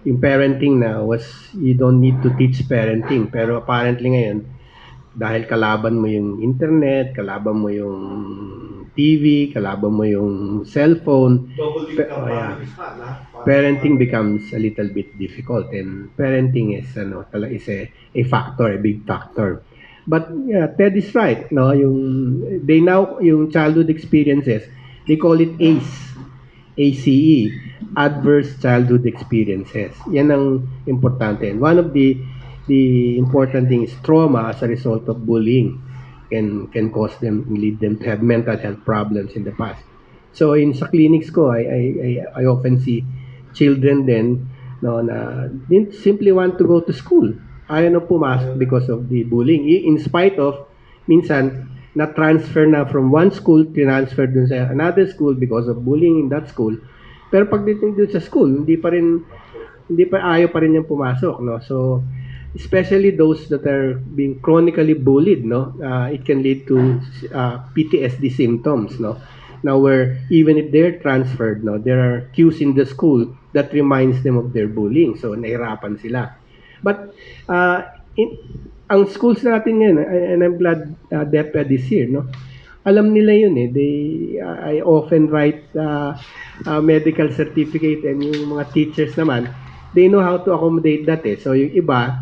yung parenting na was you don't need to teach parenting, pero apparently ngayon dahil kalaban mo yung internet, kalaban mo yung TV, kalaban mo yung cellphone, parenting becomes a little bit difficult, and parenting is a factor, a big factor. But yeah, Ted is right. No, yung childhood experiences, they call it ACE, adverse childhood experiences. Yan ang importante. And one of the important thing is trauma as a result of bullying can cause them, lead them to have mental health problems in the past. So sa clinics ko, I often see children then na didn't simply want to go to school. Ayaw na pumasok because of the bullying. In spite of minsan na-transfer na from one school, transfer dun sa another school because of bullying in that school. Pero pagdating dun sa school, hindi pa ayaw pa rin yung pumasok, no? So especially those that are being chronically bullied, no? It can lead to PTSD symptoms, no? Now, where even if they're transferred, no, there are cues in the school that reminds them of their bullying. So, nahirapan sila. But, ang schools natin ngayon, and I'm glad DepEd is here, no? alam nila yun eh. I often write medical certificate, and yung mga teachers naman, they know how to accommodate that eh. So yung iba,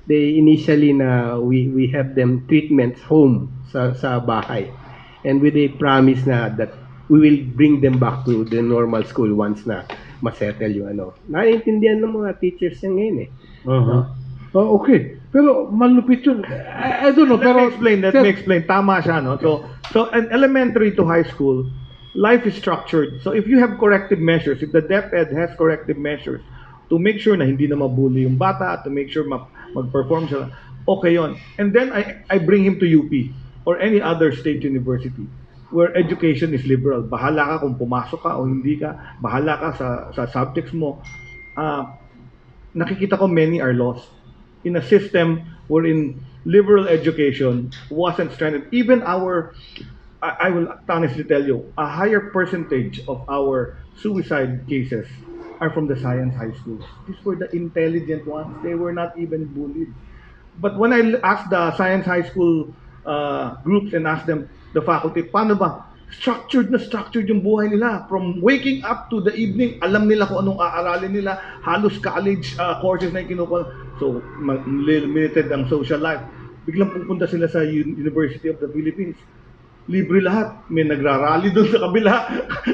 they initially we have them treatments home sa bahay. And with a promise na that we will bring them back to the normal school once na masettle yung ano. Naiintindihan ng mga teachers yan ngayon eh. Uh-huh. Oh, okay. Pero malupit yun. I don't know. Let me explain. Tama siya, no? So an elementary to high school, life is structured. So if you have corrective measures, if the DepEd has corrective measures to make sure na hindi na mabully yung bata, to make sure mag-perform siya, okay yon. And then I bring him to UP or any other state university where education is liberal. Bahala ka kung pumasok ka o hindi ka. Bahala ka sa subjects mo. Nakikita ko many are lost in a system wherein liberal education wasn't strengthened. Even I will honestly tell you, a higher percentage of our suicide cases are from the science high schools. These were the intelligent ones. They were not even bullied. But when I asked the science high school groups and asked them, the faculty, paano ba? Structured yung buhay nila. From waking up to the evening, alam nila kung anong aaralin nila. Halos college courses na yung kinukuha. So, limited ang social life. Biglang pupunta sila sa University of the Philippines. Libre lahat. May nagrarally doon sa kabila.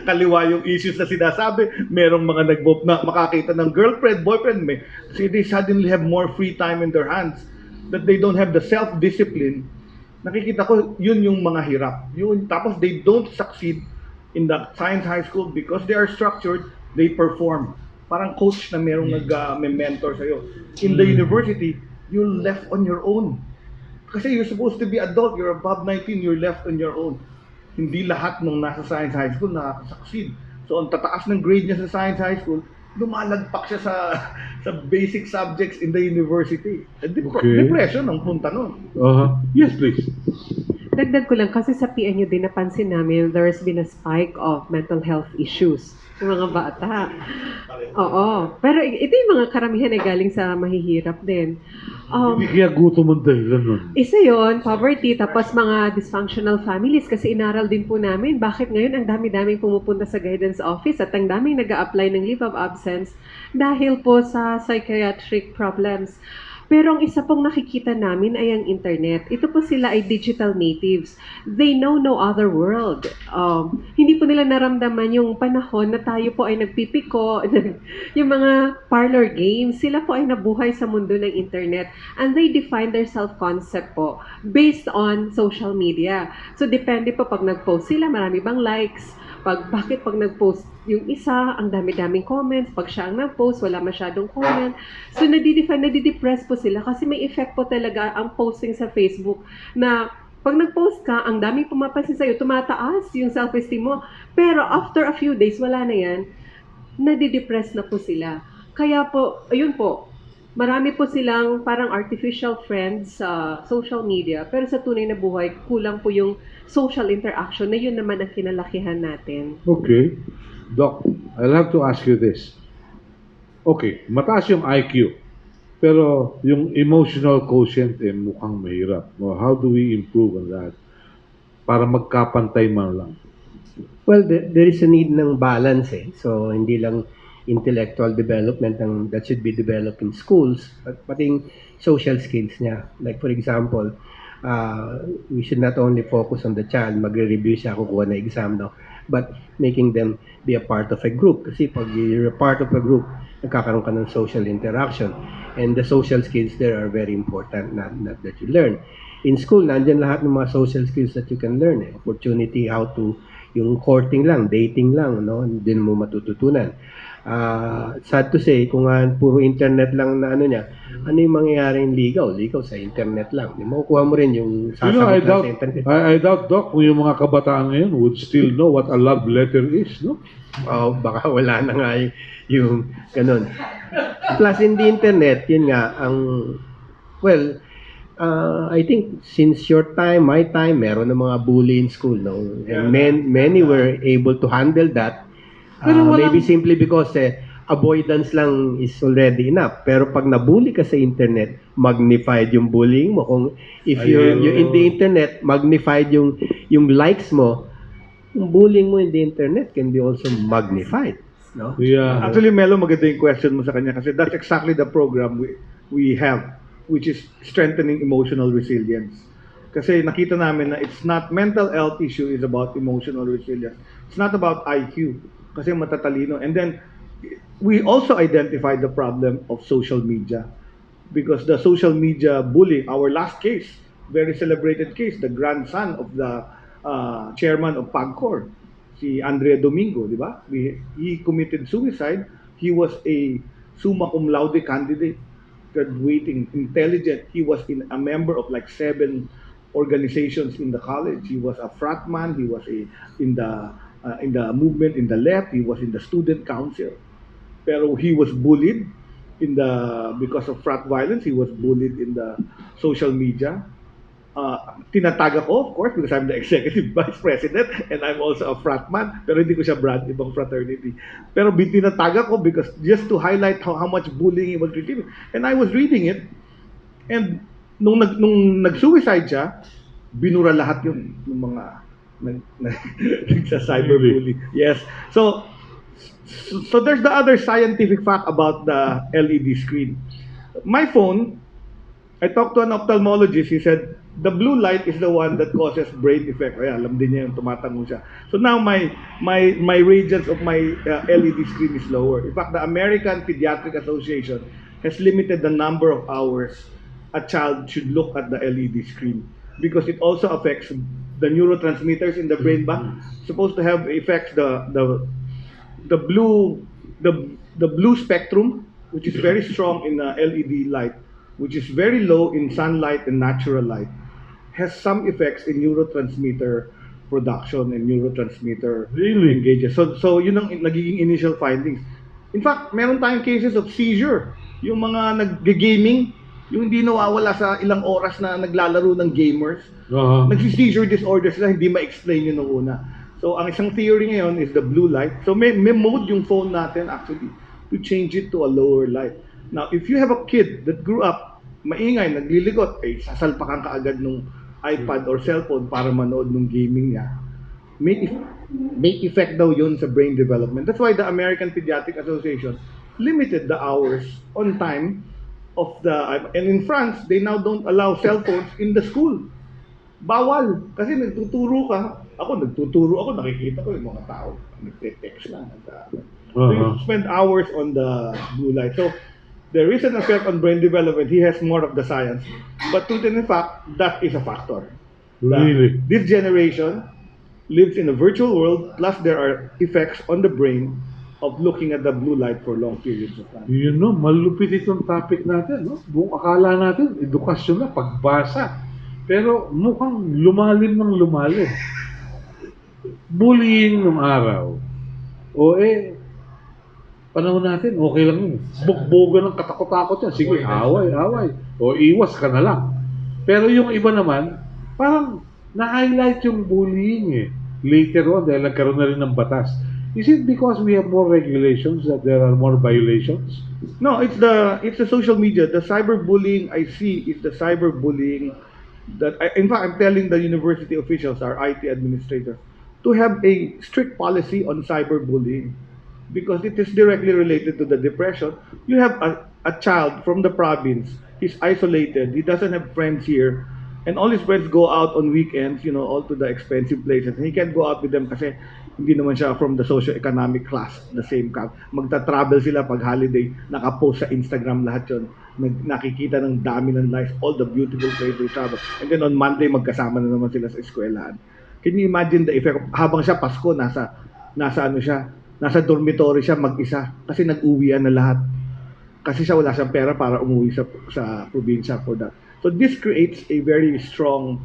Kaliwa yung issues na sinasabi. Merong mga na makakita ng girlfriend, boyfriend. So they suddenly have more free time in their hands. That they don't have the self-discipline. Nakikita ko, yun yung mga hirap. Tapos they don't succeed in the science high school because they are structured, they perform. Parang coach na merong nag-mentor sa'yo. In the university, you're left on your own. Kasi you're supposed to be adult, you're above 19, you're left on your own. Hindi lahat nung nasa science high school nakaka-succeed. So ang tataas ng grade niya sa science high school, lumalagpak siya sa basic subjects in the university. Depression ang punta nun. Yes, please. Dagdag ko lang, kasi sa PNU din napansin namin, there's been a spike of mental health issues ng mga bata. Oo. Pero ito yung mga karamihan ay galing sa mahihirap din. Hindi kaya gutom ang dahilan nun. Isa yon, poverty, tapos mga dysfunctional families, kasi inaral din po namin bakit ngayon ang dami-daming pumupunta sa guidance office at ang daming nag-a-apply ng leave of absence dahil po sa psychiatric problems. Pero ang isa pong nakikita namin ay ang internet. Ito po sila ay digital natives. They know no other world. Hindi po nila naramdaman yung panahon na tayo po ay nagpipiko, yung mga parlor games. Sila po ay nabuhay sa mundo ng internet. And they define their self-concept po based on social media. So depende po pag nag-post sila, marami bang likes, bakit pag nag-post yung isa, ang dami-daming comments, pag siya ang nag-post, wala masyadong comment. So nadidepress po sila kasi may effect po talaga ang posting sa Facebook na pag nag-post ka, ang daming pumapansin sa'yo, tumataas yung self-esteem mo. Pero after a few days, wala na yan, nadidepress na po sila. Kaya po, ayun po, marami po silang parang artificial friends sa social media, pero sa tunay na buhay, kulang po yung social interaction na yun naman ang kinalakihan natin. Okay. Doc, I'll have to ask you this. Okay, mataas yung IQ, pero yung emotional quotient mukhang mahirap. How do we improve on that? Para magkapantay man lang. Well, there is a need ng balance eh. So, hindi lang intellectual development that should be developed in schools, but pating social skills niya. Like for example, we should not only focus on the child, magre-review siya, kukuha na exam, no? But making them be a part of a group. Kasi pag you're a part of a group, nagkakaroon ka ng social interaction. And the social skills there are very important, not that you learn. In school, nandyan lahat ng mga social skills that you can learn. Opportunity, how to, yung courting lang, dating lang, no? Hindi mo matututunan. Sad to say, kung puro internet lang na ano niya, ano yung mangyayaring ligaw sa internet lang. Makukuha mo rin yung sasagot sa internet. I doubt, Doc, kung yung mga kabataan ngayon would still know what a love letter is, no? Baka wala na nga yung ganun. Plus in the internet, yun nga, I think since your time, my time, meron ng mga bully in school, no? And many were able to handle that. Maybe simply because avoidance lang is already enough. Pero pag nabully ka sa internet, magnified yung bullying mo. Kung if you're in the internet, magnified yung likes mo, yung bullying mo in the internet can be also magnified. No? Yeah. Actually, Melo, maganda yung question mo sa kanya kasi that's exactly the program we have, which is strengthening emotional resilience. Kasi nakita namin na it's not mental health issue, is about emotional resilience. It's not about IQ kasi matatalino. And then, we also identified the problem of social media because the social media bullying, our last case, very celebrated case, the grandson of the chairman of PAGCOR, si Andrea Domingo, di ba? He committed suicide. He was a summa cum laude candidate, graduating, intelligent. He was a member of like 7 organizations in the college. He was a frat man. He was in the movement in the left. He was in the student council. Pero he was bullied because of frat violence. He was bullied in the social media. Tinatag ako, of course, because I'm the executive vice president and I'm also a frat man, pero hindi ko siya brand, ibang fraternity. Pero tinatag ako because just to highlight how much bullying he was receiving. And I was reading it, and nung nag-suicide siya, binura lahat yung mga nagsa-cyberbully. Yes. So there's the other scientific fact about the LED screen. My phone, I talked to an ophthalmologist. He said, the blue light is the one that causes brain effect. Ay, alam din niya yung tumatango siya. So now my radiance of my LED screen is lower. In fact, the American Pediatric Association has limited the number of hours a child should look at the LED screen because it also affects the neurotransmitters in the brain. Supposed to have effects the blue spectrum, which is very strong in LED light, which is very low in sunlight and natural light, has some effects in neurotransmitter production and neurotransmitter engages. So yun ang nagiging initial findings. In fact, meron tayong cases of seizure. Yung mga nag-gaming, yung hindi nawawala sa ilang oras na naglalaro ng gamers, nagsi-seizure disorder sila, hindi ma-explain yun nung una. So ang isang theory ngayon is the blue light. So may mode yung phone natin actually to change it to a lower light. Now, if you have a kid that grew up maingay, nagliligot, sasalpakan ka agad nung iPad or cellphone para manood ng gaming niya, may effect daw yun sa brain development. That's why the American Pediatric Association limited the hours on time of and in France, they now don't allow cell phones in the school. Bawal. Kasi nagtuturo ako, nakikita ko yung mga tao, nagte-text lang. So you spend hours on the blue light. So, there is an effect on brain development. He has more of the science. But truth in fact, that is a factor. Really? This generation lives in a virtual world, plus there are effects on the brain of looking at the blue light for long periods of time. You know, malupit itong topic natin, no? Buong akala natin, edukasyon na, pagbasa. Pero mukhang lumalim ng lumalim. Bullying ng araw. Panahon natin, okay lang yun. Bugbogan ng katakot-takot yan. Sige, away. O iwas ka na lang. Pero yung iba naman, parang na-highlight yung bullying later on dahil nagkaroon na rin ng batas. Is it because we have more regulations that there are more violations? No, it's the social media. The cyberbullying I see is the cyberbullying that, in fact, I'm telling the university officials, our IT administrators, to have a strict policy on cyberbullying. Because it is directly related to the depression. You have a child from the province. He's isolated. He doesn't have friends here. And all his friends go out on weekends, all to the expensive places. And he can't go out with them kasi hindi naman siya from the socio-economic class, the same class. Magta-travel sila pag holiday. Nakapost sa Instagram lahat yun. Nakikita ng dami ng likes, all the beautiful places they travel. And then on Monday, magkasama na naman sila sa eskwelahan. Can you imagine the effect? Habang siya Pasko, nasa dormitory siya mag-isa kasi nag-uwian na lahat. Kasi siya wala siyang pera para umuwi sa probinsya for that. So this creates a very strong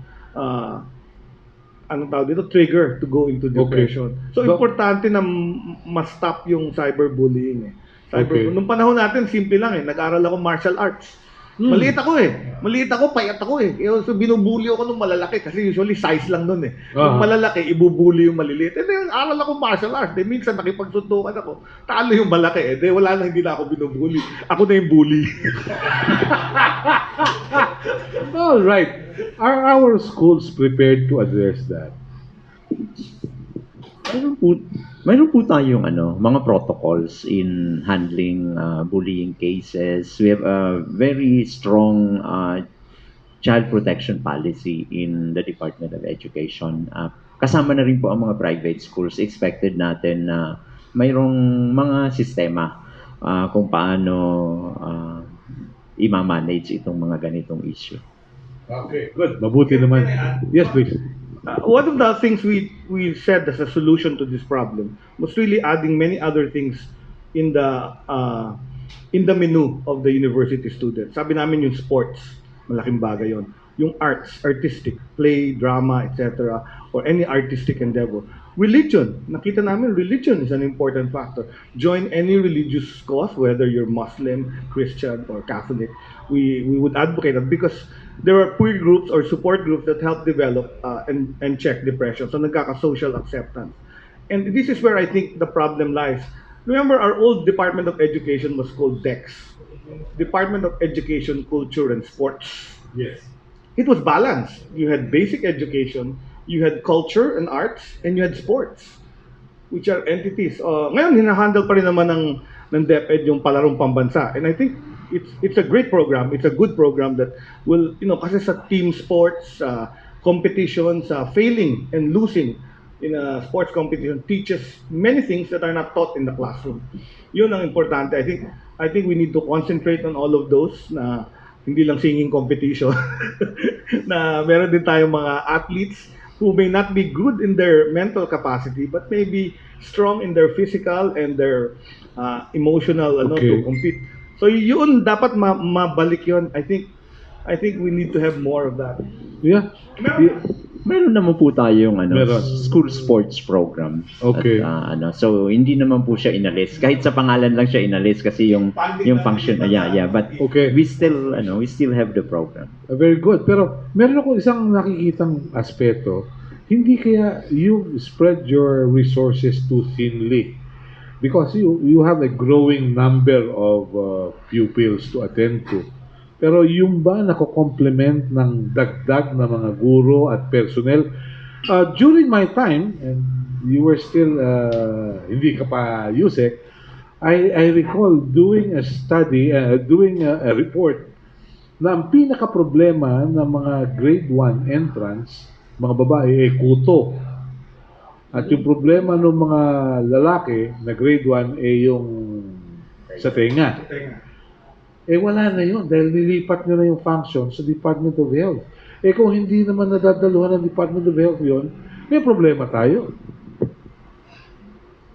trigger to go into depression. Okay. So importante na ma-stop yung cyberbullying. Okay. Nung panahon natin, simple lang nag-aral ako martial arts. Maliit ako eh. Maliit ako, payat ako eh. So binubuli ako nung malalaki kasi usually size lang nun eh. Yung malalaki, ibubuli yung maliliit. Then aral ako martial arts. Then minsan nakipagsuntukan ako. Talo yung malaki eh. Then wala na, hindi na ako binubuli. Ako na yung bully. All right. Are our schools prepared to address that? Mayroon po tayong mga protocols in handling bullying cases. We have a very strong child protection policy in the Department of Education. Kasama na rin po ang mga private schools. Expected natin na mayroong mga sistema kung paano i-manage itong mga ganitong issue. Okay, good. Mabuti naman. Yes, please. One of the things we said as a solution to this problem was really adding many other things in the menu of the university students. Sabi namin yung sports, malaking bagay yon. Yung arts, artistic, play, drama, etc. or any artistic endeavor. Religion, nakita namin religion is an important factor. Join any religious cause, whether you're Muslim, Christian, or Catholic. We would advocate that because there are peer groups or support groups that help develop and check depression. So nagkaka-social acceptance. And this is where I think the problem lies. Remember, our old Department of Education was called DEX, Department of Education, Culture, and Sports. Yes. It was balanced. You had basic education, you had culture and arts, and you had sports, which are entities. Ngayon, hinahandle pa rin naman ng DepEd yung palarong pambansa. And I think it's a great program. It's a good program that will, kasi sa team sports, competitions, failing and losing in a sports competition teaches many things that are not taught in the classroom. Yun ang importante. I think we need to concentrate on all of those na hindi lang singing competition. Na meron din tayong mga athletes who may not be good in their mental capacity but may be strong in their physical and their emotional to compete. So yun dapat mabalik yun. I think we need to have more of that. Yeah. Meron naman po tayong Meron. school sports program. Okay. At, so hindi naman po siya inalis. Kahit sa pangalan lang siya inalis kasi yung function but Okay. we still have the program. Very good. Pero meron ako isang nakikitang aspeto. Hindi kaya you spread your resources too thinly because you have a growing number of pupils to attend to. Pero yung ba nako-complement ng dagdag na mga guro at personnel? During my time, and you were still, hindi ka pa USEC, I recall doing a study, doing a report na ang pinaka-problema ng mga grade 1 entrance, mga babae, kuto. At yung problema ng mga lalaki na grade 1 yung sa tenga. Wala na yun dahil nilipat nyo na yung function sa Department of Health. Kung hindi naman nadadaluhan ng Department of Health yun, may problema tayo.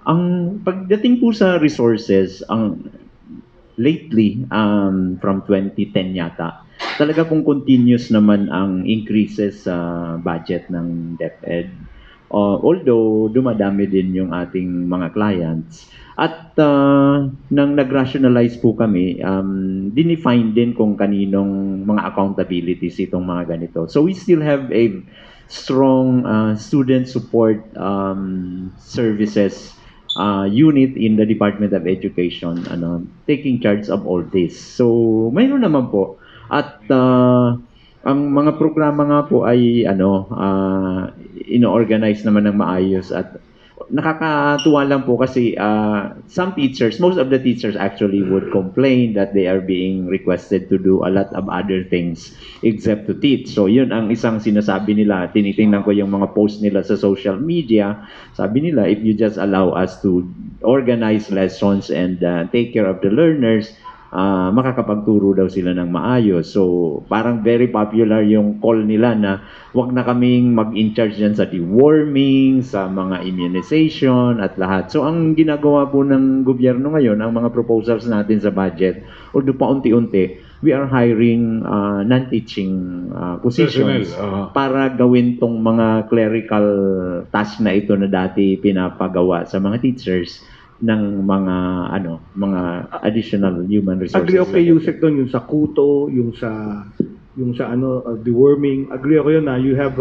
Ang pagdating po sa resources, lately, from 2010 yata, talaga pong continuous naman ang increases sa budget ng DepEd. Although dumadami din yung ating mga clients. At nang nag-rationalize po kami, dinefine din kung kaninong mga accountabilities itong mga ganito. So we still have a strong student support services unit in the Department of Education taking charge of all this. So mayroon naman po. At ang mga programa nga po ay ino-organize naman ng maayos at nakakatuwa lang po kasi some teachers, most of the teachers actually would complain that they are being requested to do a lot of other things except to teach. So yun ang isang sinasabi nila. Tinitingnan ko yung mga post nila sa social media. Sabi nila, if you just allow us to organize lessons and take care of the learners, makakapagturo daw sila ng maayos. So, parang very popular yung call nila na wag na kaming mag-in-charge dyan sa deworming, sa mga immunization at lahat. So, ang ginagawa po ng gobyerno ngayon, ang mga proposals natin sa budget, although paunti-unti, we are hiring non-teaching positions para gawin tong mga clerical task na ito na dati pinapagawa sa mga teachers. ng mga additional human resources. Agree ako kay Yusek doon, yung sa kuto, yung sa deworming. Agree ako yun na you have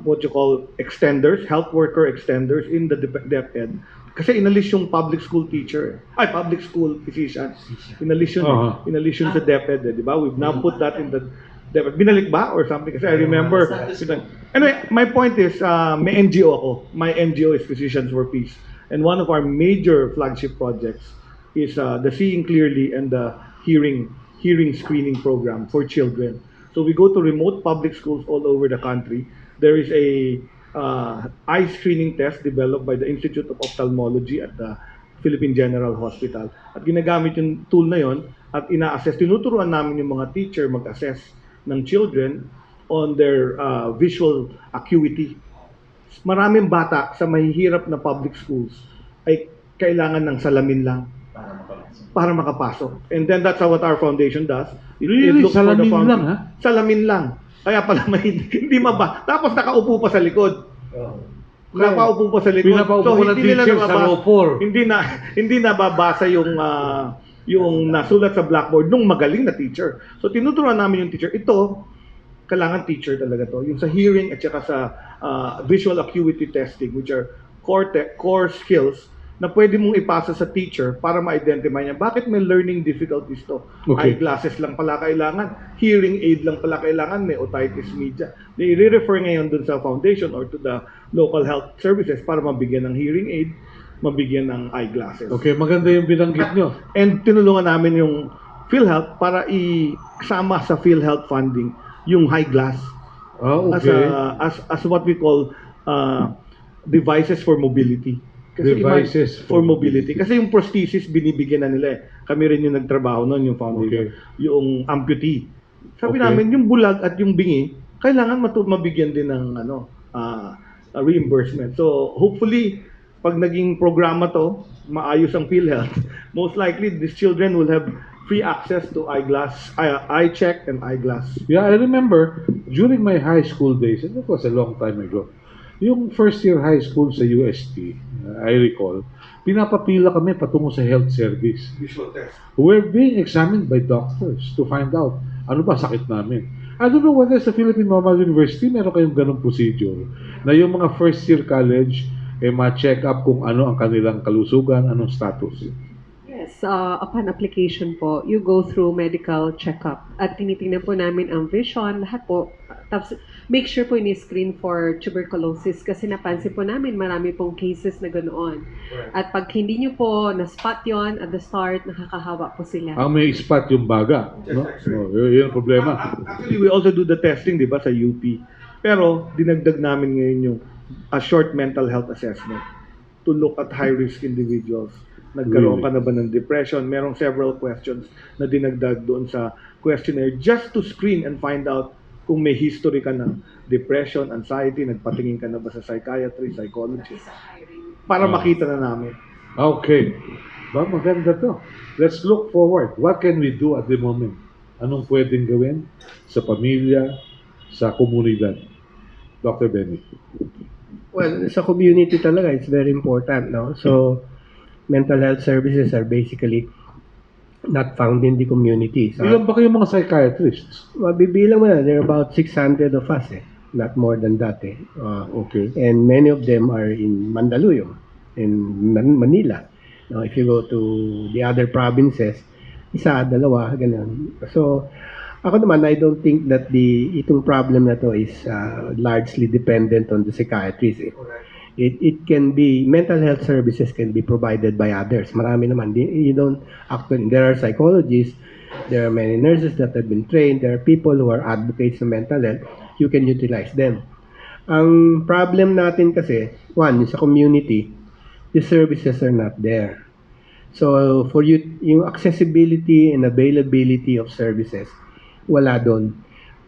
what you call extenders, health worker extenders in the DepEd. Kasi inalis yung public school teacher, public school physician. Inalis yun, inalis yun sa DepEd, di ba? We've now put that in the DepEd. Binalik ba or something? Kasi I remember. Anyway, my point is, may NGO ako. My NGO is Physicians for Peace. And one of our major flagship projects is the Seeing Clearly and the hearing screening program for children. So we go to remote public schools all over the country. There is a eye screening test developed by the Institute of Ophthalmology at the Philippine General Hospital. At ginagamit yung tool na yon at ina-assess. Tinuturuan namin yung mga teacher mag-assess ng children on their visual acuity. Maraming bata sa mahihirap na public schools ay kailangan ng salamin lang para makapasok. And then that's what our foundation does. Really? Salamin lang, ha? Salamin lang. Kaya pala hindi Tapos nakaupo pa sa likod. Nakaupo pa sa likod. Pinapaupo ko ng teacher sa ropor. Hindi nababasa yung nasulat sa blackboard nung magaling na teacher. So tinuturuan namin yung teacher. Ito, kailangan teacher talaga to. Yung sa hearing at saka sa visual acuity testing, which are core skills na pwede mong ipasa sa teacher para ma-identify niya bakit may learning difficulties to. Okay. Eyeglasses lang pala kailangan, hearing aid lang pala kailangan, may otitis media. They re-refer ngayon dun sa foundation or to the local health services para mabigyan ng hearing aid, mabigyan ng eyeglasses. Okay, maganda yung binanggit nyo. And tinulungan namin yung PhilHealth para isama sa PhilHealth funding yung high glass Okay. as what we call devices for mobility. Devices for mobility. Kasi yung prosthesis binibigyan na nila eh. Kami rin yung nagtrabaho noon, yung foundation. Okay. Yung amputee. Sabi Okay. namin, yung bulag at yung bingi, kailangan mabigyan din ng reimbursement. So, hopefully, pag naging programa to, maayos ang PhilHealth, most likely, these children will have free access to eye check and eyeglass. Yeah, I remember during my high school days, and that was a long time ago, yung first year high school sa UST, I recall, pinapapila kami patungo sa health service. Visual test. We're being examined by doctors to find out ano ba sakit namin. I don't know whether sa Philippine Normal University meron kayong ganong procedure na yung mga first year college ma-check up kung ano ang kanilang kalusugan, anong status. Yes, upon application po, you go through medical checkup at tinitingnan po namin ang vision, lahat po. Tapos make sure po ini-screen for tuberculosis kasi napansin po namin marami pong cases na ganoon. At pag hindi nyo po na-spot yon at the start, nakakahawa po sila. Ang may spot yung baga. No? Yun ang problema. Actually, we also do the testing, di ba, sa UP. Pero, dinagdag namin ngayon yung a short mental health assessment to look at high-risk individuals. Nagkaroon ka na ba ng depression? Merong several questions na dinagdag doon sa questionnaire just to screen and find out kung may history ka ng depression, anxiety, nagpatingin ka na ba sa psychiatrist, psychologist, para makita na namin. Okay. Ba, maganda to. Let's look forward. What can we do at the moment? Anong pwedeng gawin sa pamilya, sa komunidad? Dr. Benny. Well, sa community talaga, it's very important, no? So, mental health services are basically not found in the community. So, Ilan ba kayong mga psychiatrists? mabibilang mo na, there are about 600 of us not more than that Okay. And many of them are in Mandaluyong, in Manila. Now, if you go to the other provinces, isa, dalawa, ganun. So, ako naman, I don't think that itong problem na to is largely dependent on the psychiatrists. It can be, mental health services can be provided by others. Marami naman. You don't actually, there are psychologists, there are many nurses that have been trained, there are people who are advocates of mental health. You can utilize them. Ang problem natin kasi, one, sa community, the services are not there. So, for you, yung accessibility and availability of services, wala doon.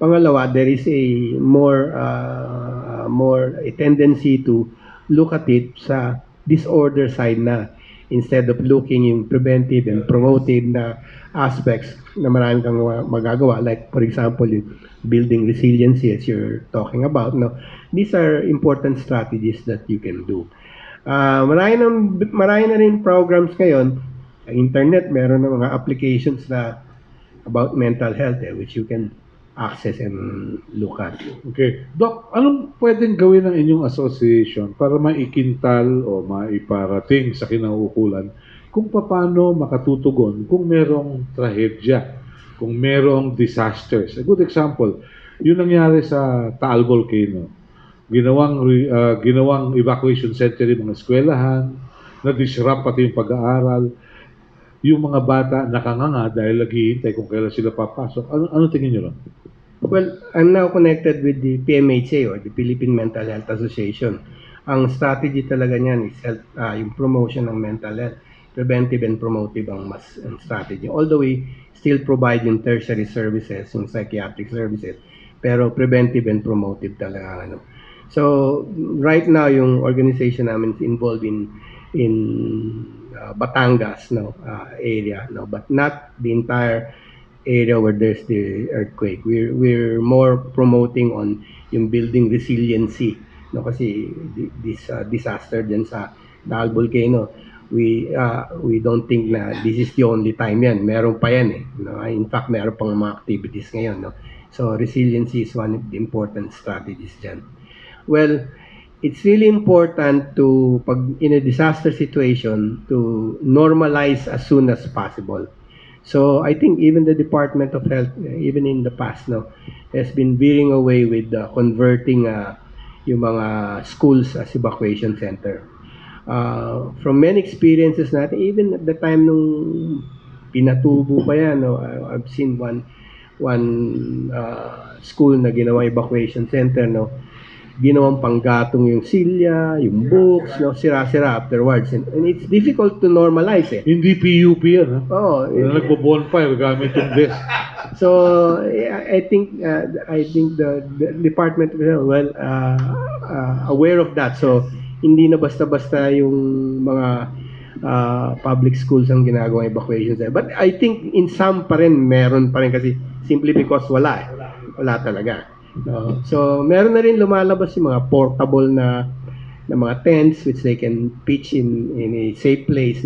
Pangalawa, there is a more a tendency to look at it sa disorder side na instead of looking yung preventive and promotive na aspects na marami kang magagawa, like for example yung building resiliency as you're talking about. No, these are important strategies that you can do. Marami na rin programs ngayon. Sa internet, meron na mga applications na about mental health which you can access and look at. Okay. Doc, anong pwedeng gawin ng inyong association para maikintal o maiparating sa kinauukulan kung paano makatutugon kung merong trahedya, kung merong disasters? A good example, yung nangyari sa Taal Volcano. Ginawang evacuation center yung mga eskwelahan, na-disrupt pati yung pag-aaral. Yung mga bata nakanganga dahil naghihintay kung kailan sila papasok. Ano tingin nyo lang? Well, I'm now connected with the PMHA or the Philippine Mental Health Association. Ang strategy talaga niyan is yung promotion ng mental health. Preventive and promotive ang ang strategy. Although we still provide yung tertiary services, yung psychiatric services, pero preventive and promotive talaga ano. So, right now yung organization namin is involved in Batangas area, but not the entire area where there's the earthquake. We're more promoting on yung building resiliency, kasi this disaster din sa Taal Volcano, we don't think na this is the only time yan. Meron pa yan In fact, meron pang mga activities ngayon, So resiliency is one of the important strategies dyan. Well, it's really important to, pag in a disaster situation, to normalize as soon as possible. So I think even the Department of Health, even in the past, has been veering away with converting yung mga schools as evacuation center. From many experiences natin, even at the time nung pinatubo pa yan, I've seen one school na ginawa evacuation center, ginawang panggatong yung silya, yung books, sira-sira afterwards. And it's difficult to normalize Hindi PUP yan, ha? Oo. Nagbo-bonfire gamit yung desk. So I think the Department of Health aware of that. So hindi na basta-basta yung mga public schools ang ginagawang evacuation center. But I think in some pa rin, meron pa rin kasi simply because wala talaga. So meron na rin lumalabas yung mga portable na mga tents which they can pitch in a safe place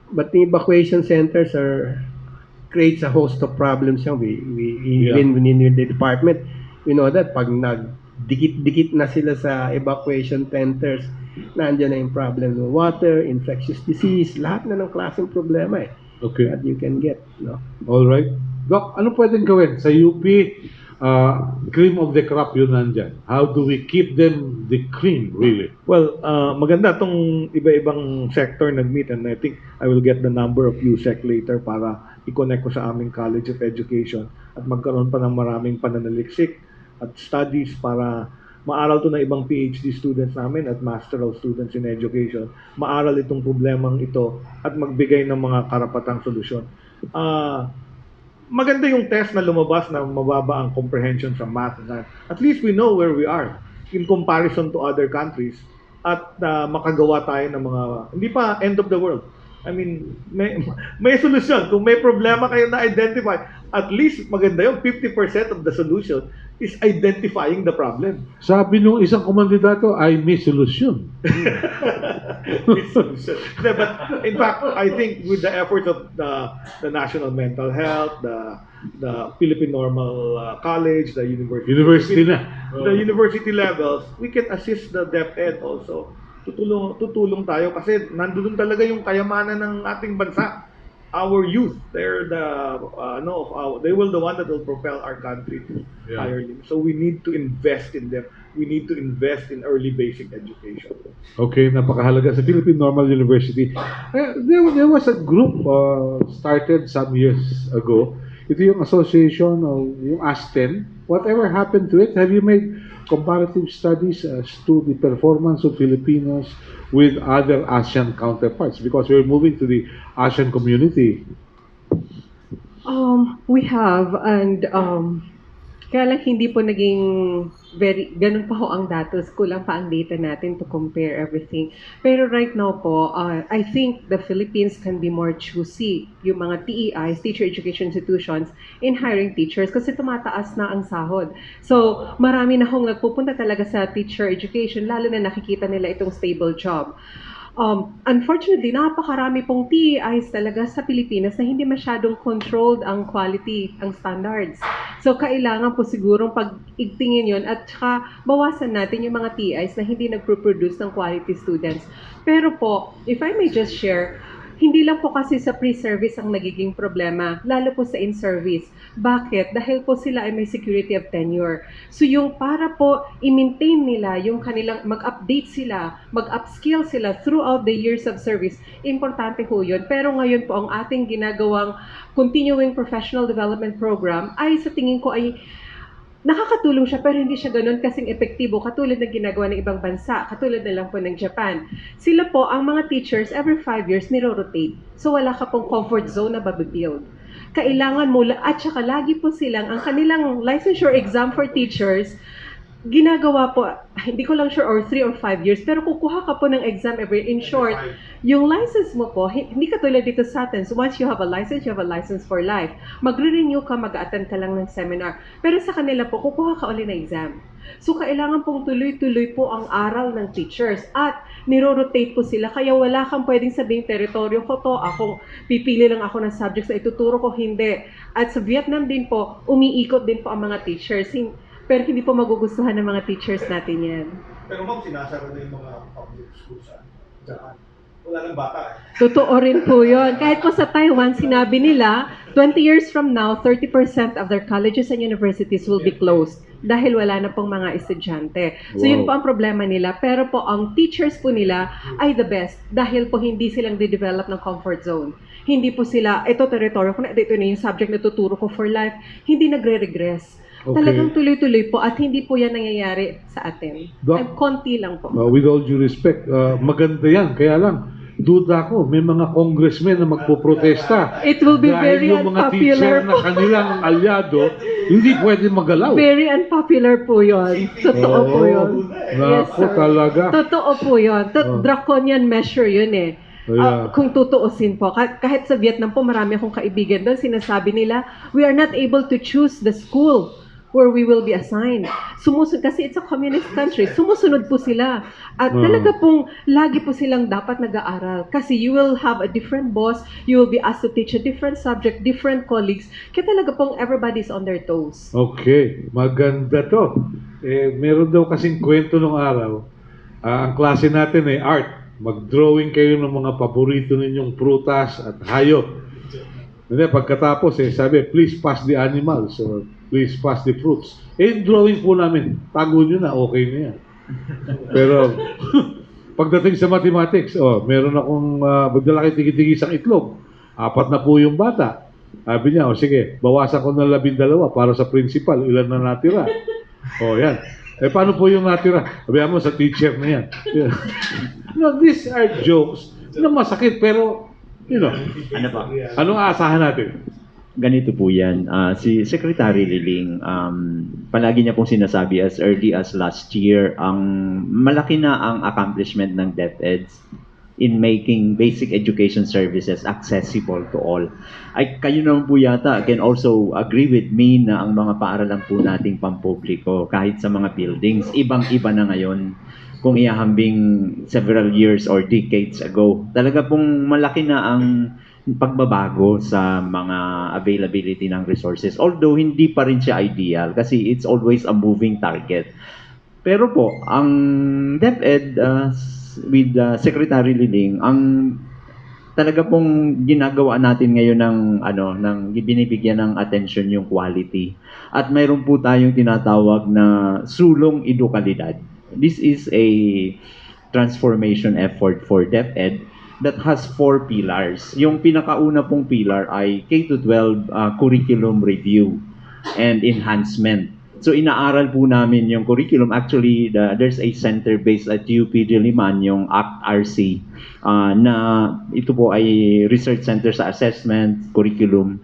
but the evacuation centers creates a host of problems even within the department. We know that pag nagdikit-dikit na sila sa evacuation centers, nandiyan na yung problem ng water, infectious disease, lahat na ng klaseng problema Okay. that you can get. All right. Doc, ano pwedeng gawin? Sa UP, cream of the crop yun nandyan. How do we keep them the cream, really? Well, maganda tong iba-ibang sector nag-meet, and I think I will get the number of USEC later para i-connect ko sa aming College of Education at magkaroon pa ng maraming pananaliksik at studies para maaral to na ibang PhD students namin at masteral students in education, maaral itong problemang ito at magbigay ng mga karapatang solusyon. Maganda yung test na lumabas na mababa ang comprehension sa math. At least we know where we are in comparison to other countries at makagawa tayo ng mga, hindi pa end of the world. I mean, may solusyon. Kung may problema kayo na identify, at least maganda yung 50% of the solution is identifying the problem. Sabi nung isang komandidato, ay may solusyon. But in fact, I think with the efforts of the National Mental Health, the Philippine Normal College, the university the university levels, we can assist the DepEd also. Tutulong tayo kasi nandoon talaga yung kayamanan ng ating bansa. Our youth, they're they will the one that will propel our country to higher limits. So we need to invest in them. We need to invest in early basic education. Okay, napakahalaga. Sa Philippine Normal University, there was a group started some years ago. Ito yung association, yung ASTEN. Whatever happened to it? Have you made comparative studies as to the performance of Filipinos with other ASEAN counterparts? Because we're moving to the ASEAN community. We have, and Kaya lang hindi po naging ganun pa ho ang datos, kulang pa ang data natin to compare everything. Pero right now po, I think the Philippines can be more choosy, yung mga TEIs, Teacher Education Institutions, in hiring teachers kasi tumataas na ang sahod. So, marami na hong nagpupunta talaga sa teacher education, lalo na nakikita nila itong stable job. Unfortunately, napakarami pong TEIs talaga sa Pilipinas na hindi masyadong controlled ang quality, ang standards. So, kailangan po sigurong pag-igtingin yon at saka bawasan natin yung mga TEIs na hindi nagpo-produce ng quality students. Pero po, if I may just share, hindi lang po kasi sa pre-service ang nagiging problema, lalo po sa in-service. Bakit? Dahil po sila ay may security of tenure. So yung para po i-maintain nila yung kanilang mag-update sila, mag-upskill sila throughout the years of service, importante po yun. Pero ngayon po ang ating ginagawang continuing professional development program ay sa tingin ko ay nakakatulong siya pero hindi siya ganun kasing epektibo katulad ng ginagawa ng ibang bansa, katulad na lang po ng Japan. Sila po, ang mga teachers, every 5 years, niro-rotate. So wala ka pong comfort zone na babibuild. Kailangan mo, at saka lagi po silang, ang kanilang licensure exam for teachers, ginagawa po, hindi ko lang sure, or 3 or 5 years, pero kukuha ka po ng exam every, in short, yung license mo po, hindi katulad dito sa atin. So once you have a license for life. Magre-renew ka, mag-attend ka lang ng seminar. Pero sa kanila po, kukuha ka ulit ng exam. So kailangan pong tuloy-tuloy po ang aral ng teachers at niro-rotate po sila. Kaya wala kang pwedeng sabihin teritoryo ko to, ako, pipili lang ako ng subjects na ituturo ko, hindi. At sa Vietnam din po, umiikot din po ang mga teachers. Pero hindi po magugustuhan ng mga teachers natin yan. Pero ma'am, sinasara na yung mga public schools sa Japan. Wala nang bata eh. Totoo rin po yun. Kahit po sa Taiwan, sinabi nila, 20 years from now, 30% of their colleges and universities will be closed dahil wala na pong mga estudyante. So yun po ang problema nila. Pero po, ang teachers po nila ay the best dahil po hindi silang de-develop ng comfort zone. Hindi po sila, ito territory ko na, ito na yung subject na tuturo ko for life, hindi nagre-regress. Okay. Talagang tuloy-tuloy po at hindi po yan nangyayari sa atin. Ay, konti lang po. With all due respect, maganda yan. Kaya lang, duda ko, may mga congressmen na magpoprotesta. It will be very dahil yung mga teacher unpopular na kanilang alyado, hindi pwede magalaw. Very unpopular po yun. Totoo po yun. Yes, Nako, sir. talaga. Totoo po yun. Draconian measure yun eh. Yeah. Kung tutuusin po, kahit sa Vietnam po, marami akong kaibigan doon, sinasabi nila, we are not able to choose the school where we will be assigned. Kasi it's a communist country. Sumusunod po sila. At talaga pong, lagi po silang dapat nag-aaral. Kasi you will have a different boss, you will be asked to teach a different subject, different colleagues. Kaya talaga pong everybody's on their toes. Okay, maganda to. Meron daw kasing kwento nung araw. Ang klase natin ay art. Mag-drawing kayo ng mga paborito ninyong prutas at hayop. Hindi, pagkatapos sabi, please pass the animals or please pass the fruits. Yung drawing po namin, tago nyo na, okay na yan. Pero, pagdating sa mathematics, meron akong magdala kayo tigi-tigi isang itlog. 4 na po yung bata. Sabi niya, sige, bawasan ko ng 12 para sa principal, ilan na natira? Yan. Paano po yung natira? Sabi mo, sa teacher na yan. These are jokes na masakit, pero Ano pa? anong aasahan natin? Ganito po yan. Si Secretary Liling, palagi niya pong sinasabi as early as last year, ang malaki na ang accomplishment ng DepEds in making basic education services accessible to all. Kayo naman po yata can also agree with me na ang mga paaralan po nating pampubliko, kahit sa mga buildings, ibang-iba na ngayon kung ihahambing several years or decades ago. Talaga pong malaki na ang pagbabago sa mga availability ng resources. Although hindi pa rin siya ideal kasi it's always a moving target. Pero po, ang DepEd with Secretary Liling, ang talaga pong ginagawa natin ngayon ng binibigyan ng attention yung quality. At mayroon po tayong tinatawag na sulong edukalidad. This is a transformation effort for DepEd that has 4 pillars. Yung pinakauna pong pillar ay K-12 curriculum review and enhancement. So inaaral po namin yung curriculum. Actually, there's a center based at UP Diliman, yung ACT-RC, na ito po ay research center sa assessment, curriculum,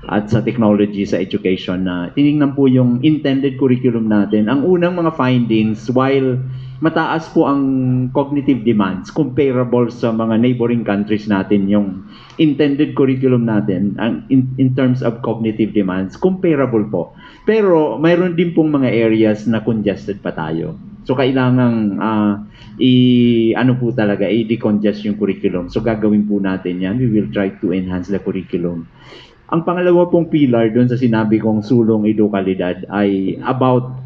at sa technology sa education na tiningnan po yung intended curriculum natin. Ang unang mga findings, while mataas po ang cognitive demands comparable sa mga neighboring countries natin, yung intended curriculum natin in terms of cognitive demands, comparable po. Pero mayroon din pong mga areas na congested pa tayo. So kailangang i-decongest yung curriculum. So gagawin po natin yan. We will try to enhance the curriculum. Ang pangalawa pong pillar doon sa sinabi kong sulong edukalidad ay about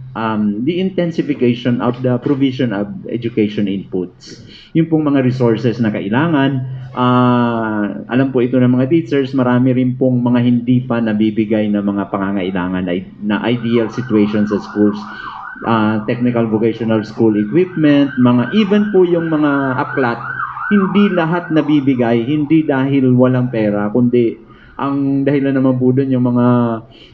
the intensification of the provision of education inputs. Yung pong mga resources na kailangan, alam po ito ng mga teachers, marami rin pong mga hindi pa nabibigay na mga pangangailangan na ideal situation sa schools. Technical vocational school equipment, even po yung mga aklat, hindi lahat nabibigay, hindi dahil walang pera, kundi ang dahilan naman po doon yung mga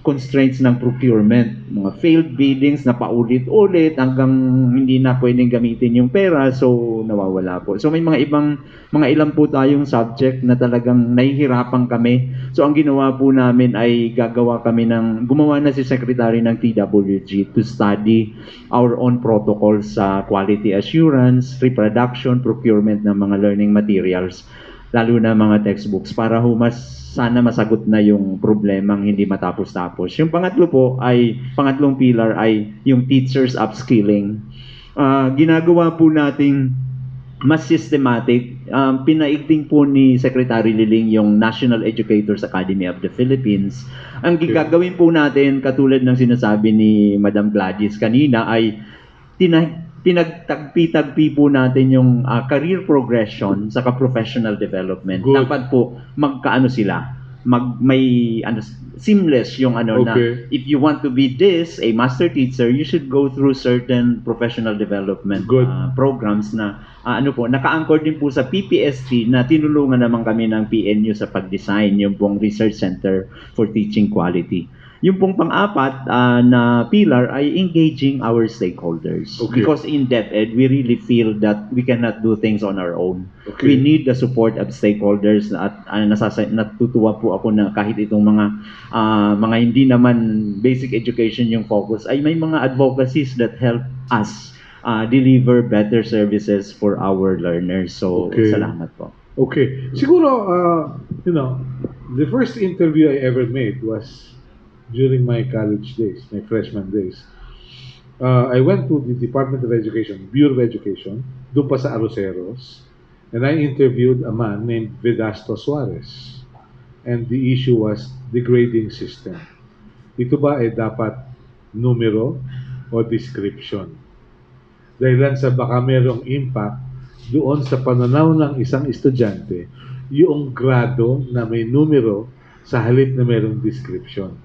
constraints ng procurement, mga failed biddings na paulit-ulit hanggang hindi na pwedeng gamitin yung pera, so nawawala po. So may mga ilan po tayong subject na talagang nahihirapan kami. So ang ginawa po namin ay gumawa na si Secretary ng TWG to study our own protocols sa quality assurance, reproduction, procurement ng mga learning materials, lalo na mga textbooks, para sana masagot na yung problemang hindi matapos-tapos. Yung pangatlong pillar ay yung teachers upskilling. Ginagawa po nating mas systematic. Pinaigting po ni Secretary Liling yung National Educators Academy of the Philippines. Ang gagawin po natin, katulad ng sinasabi ni Madam Gladys kanina, ay pinagtagpi-tagpi po natin yung career progression sa professional development. Good. Dapat po seamless yung na if you want to be a master teacher, you should go through certain professional development programs na naka-anchor din po sa PPST na tinulungan naman kami ng PNU sa pag-design yung pong Research Center for Teaching Quality. Yung pong pang-apat na pillar ay engaging our stakeholders. Okay. Because in DepEd, we really feel that we cannot do things on our own. Okay. We need the support of stakeholders at natutuwa po ako na kahit itong mga hindi naman basic education yung focus, ay may mga advocacies that help us deliver better services for our learners. So, salamat po. Okay. Siguro, the first interview I ever made was during my college days, my freshman days. I went to the Department of Education, Bureau of Education, doon pa sa Aroseros, and I interviewed a man named Vedasto Suarez. And the issue was the grading system. Ito ba ay dapat numero o description? Dahilan sa baka merong impact doon sa pananaw ng isang estudyante, yung grado na may numero sa halip na merong description.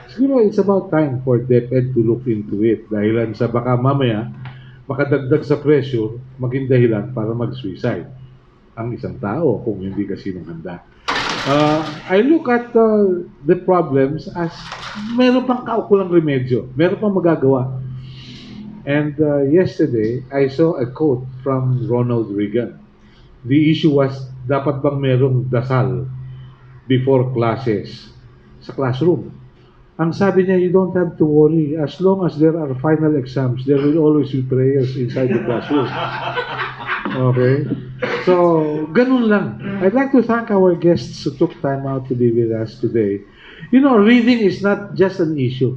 Siguro it's about time for DepEd to look into it. Dahilan sa baka mamaya, makadagdag sa pressure, maging dahilan para mag-suicide ang isang tao kung hindi kasi handa. I look at the problems as meron pang kaukulang remedyo. Meron pang magagawa. And yesterday, I saw a quote from Ronald Reagan. The issue was, dapat bang merong dasal before classes sa classroom? Ang sabi niya, you don't have to worry. As long as there are final exams, there will always be prayers inside the classroom. Okay? So, ganun lang. I'd like to thank our guests who took time out to be with us today. Reading is not just an issue.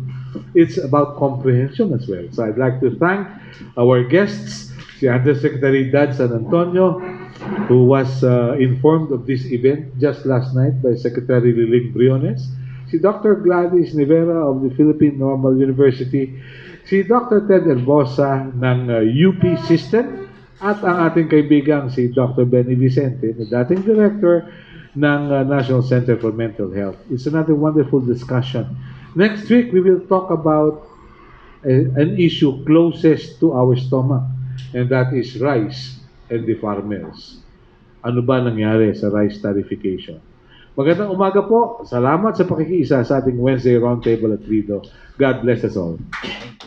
It's about comprehension as well. So, I'd like to thank our guests, si Undersecretary Dad San Antonio, who was informed of this event just last night by Secretary Liling Briones, si Dr. Gladys Nivera of the Philippine Normal University, si Dr. Ted Herbosa ng UP System, at ang ating kaibigang si Dr. Benny Vicente, na dating director ng National Center for Mental Health. It's another wonderful discussion. Next week, we will talk about an issue closest to our stomach, and that is rice and the farmers. Ano ba nangyari sa rice tariffication? Magandang umaga po. Salamat sa pakikiisa sa ating Wednesday Roundtable at Lido. God bless us all.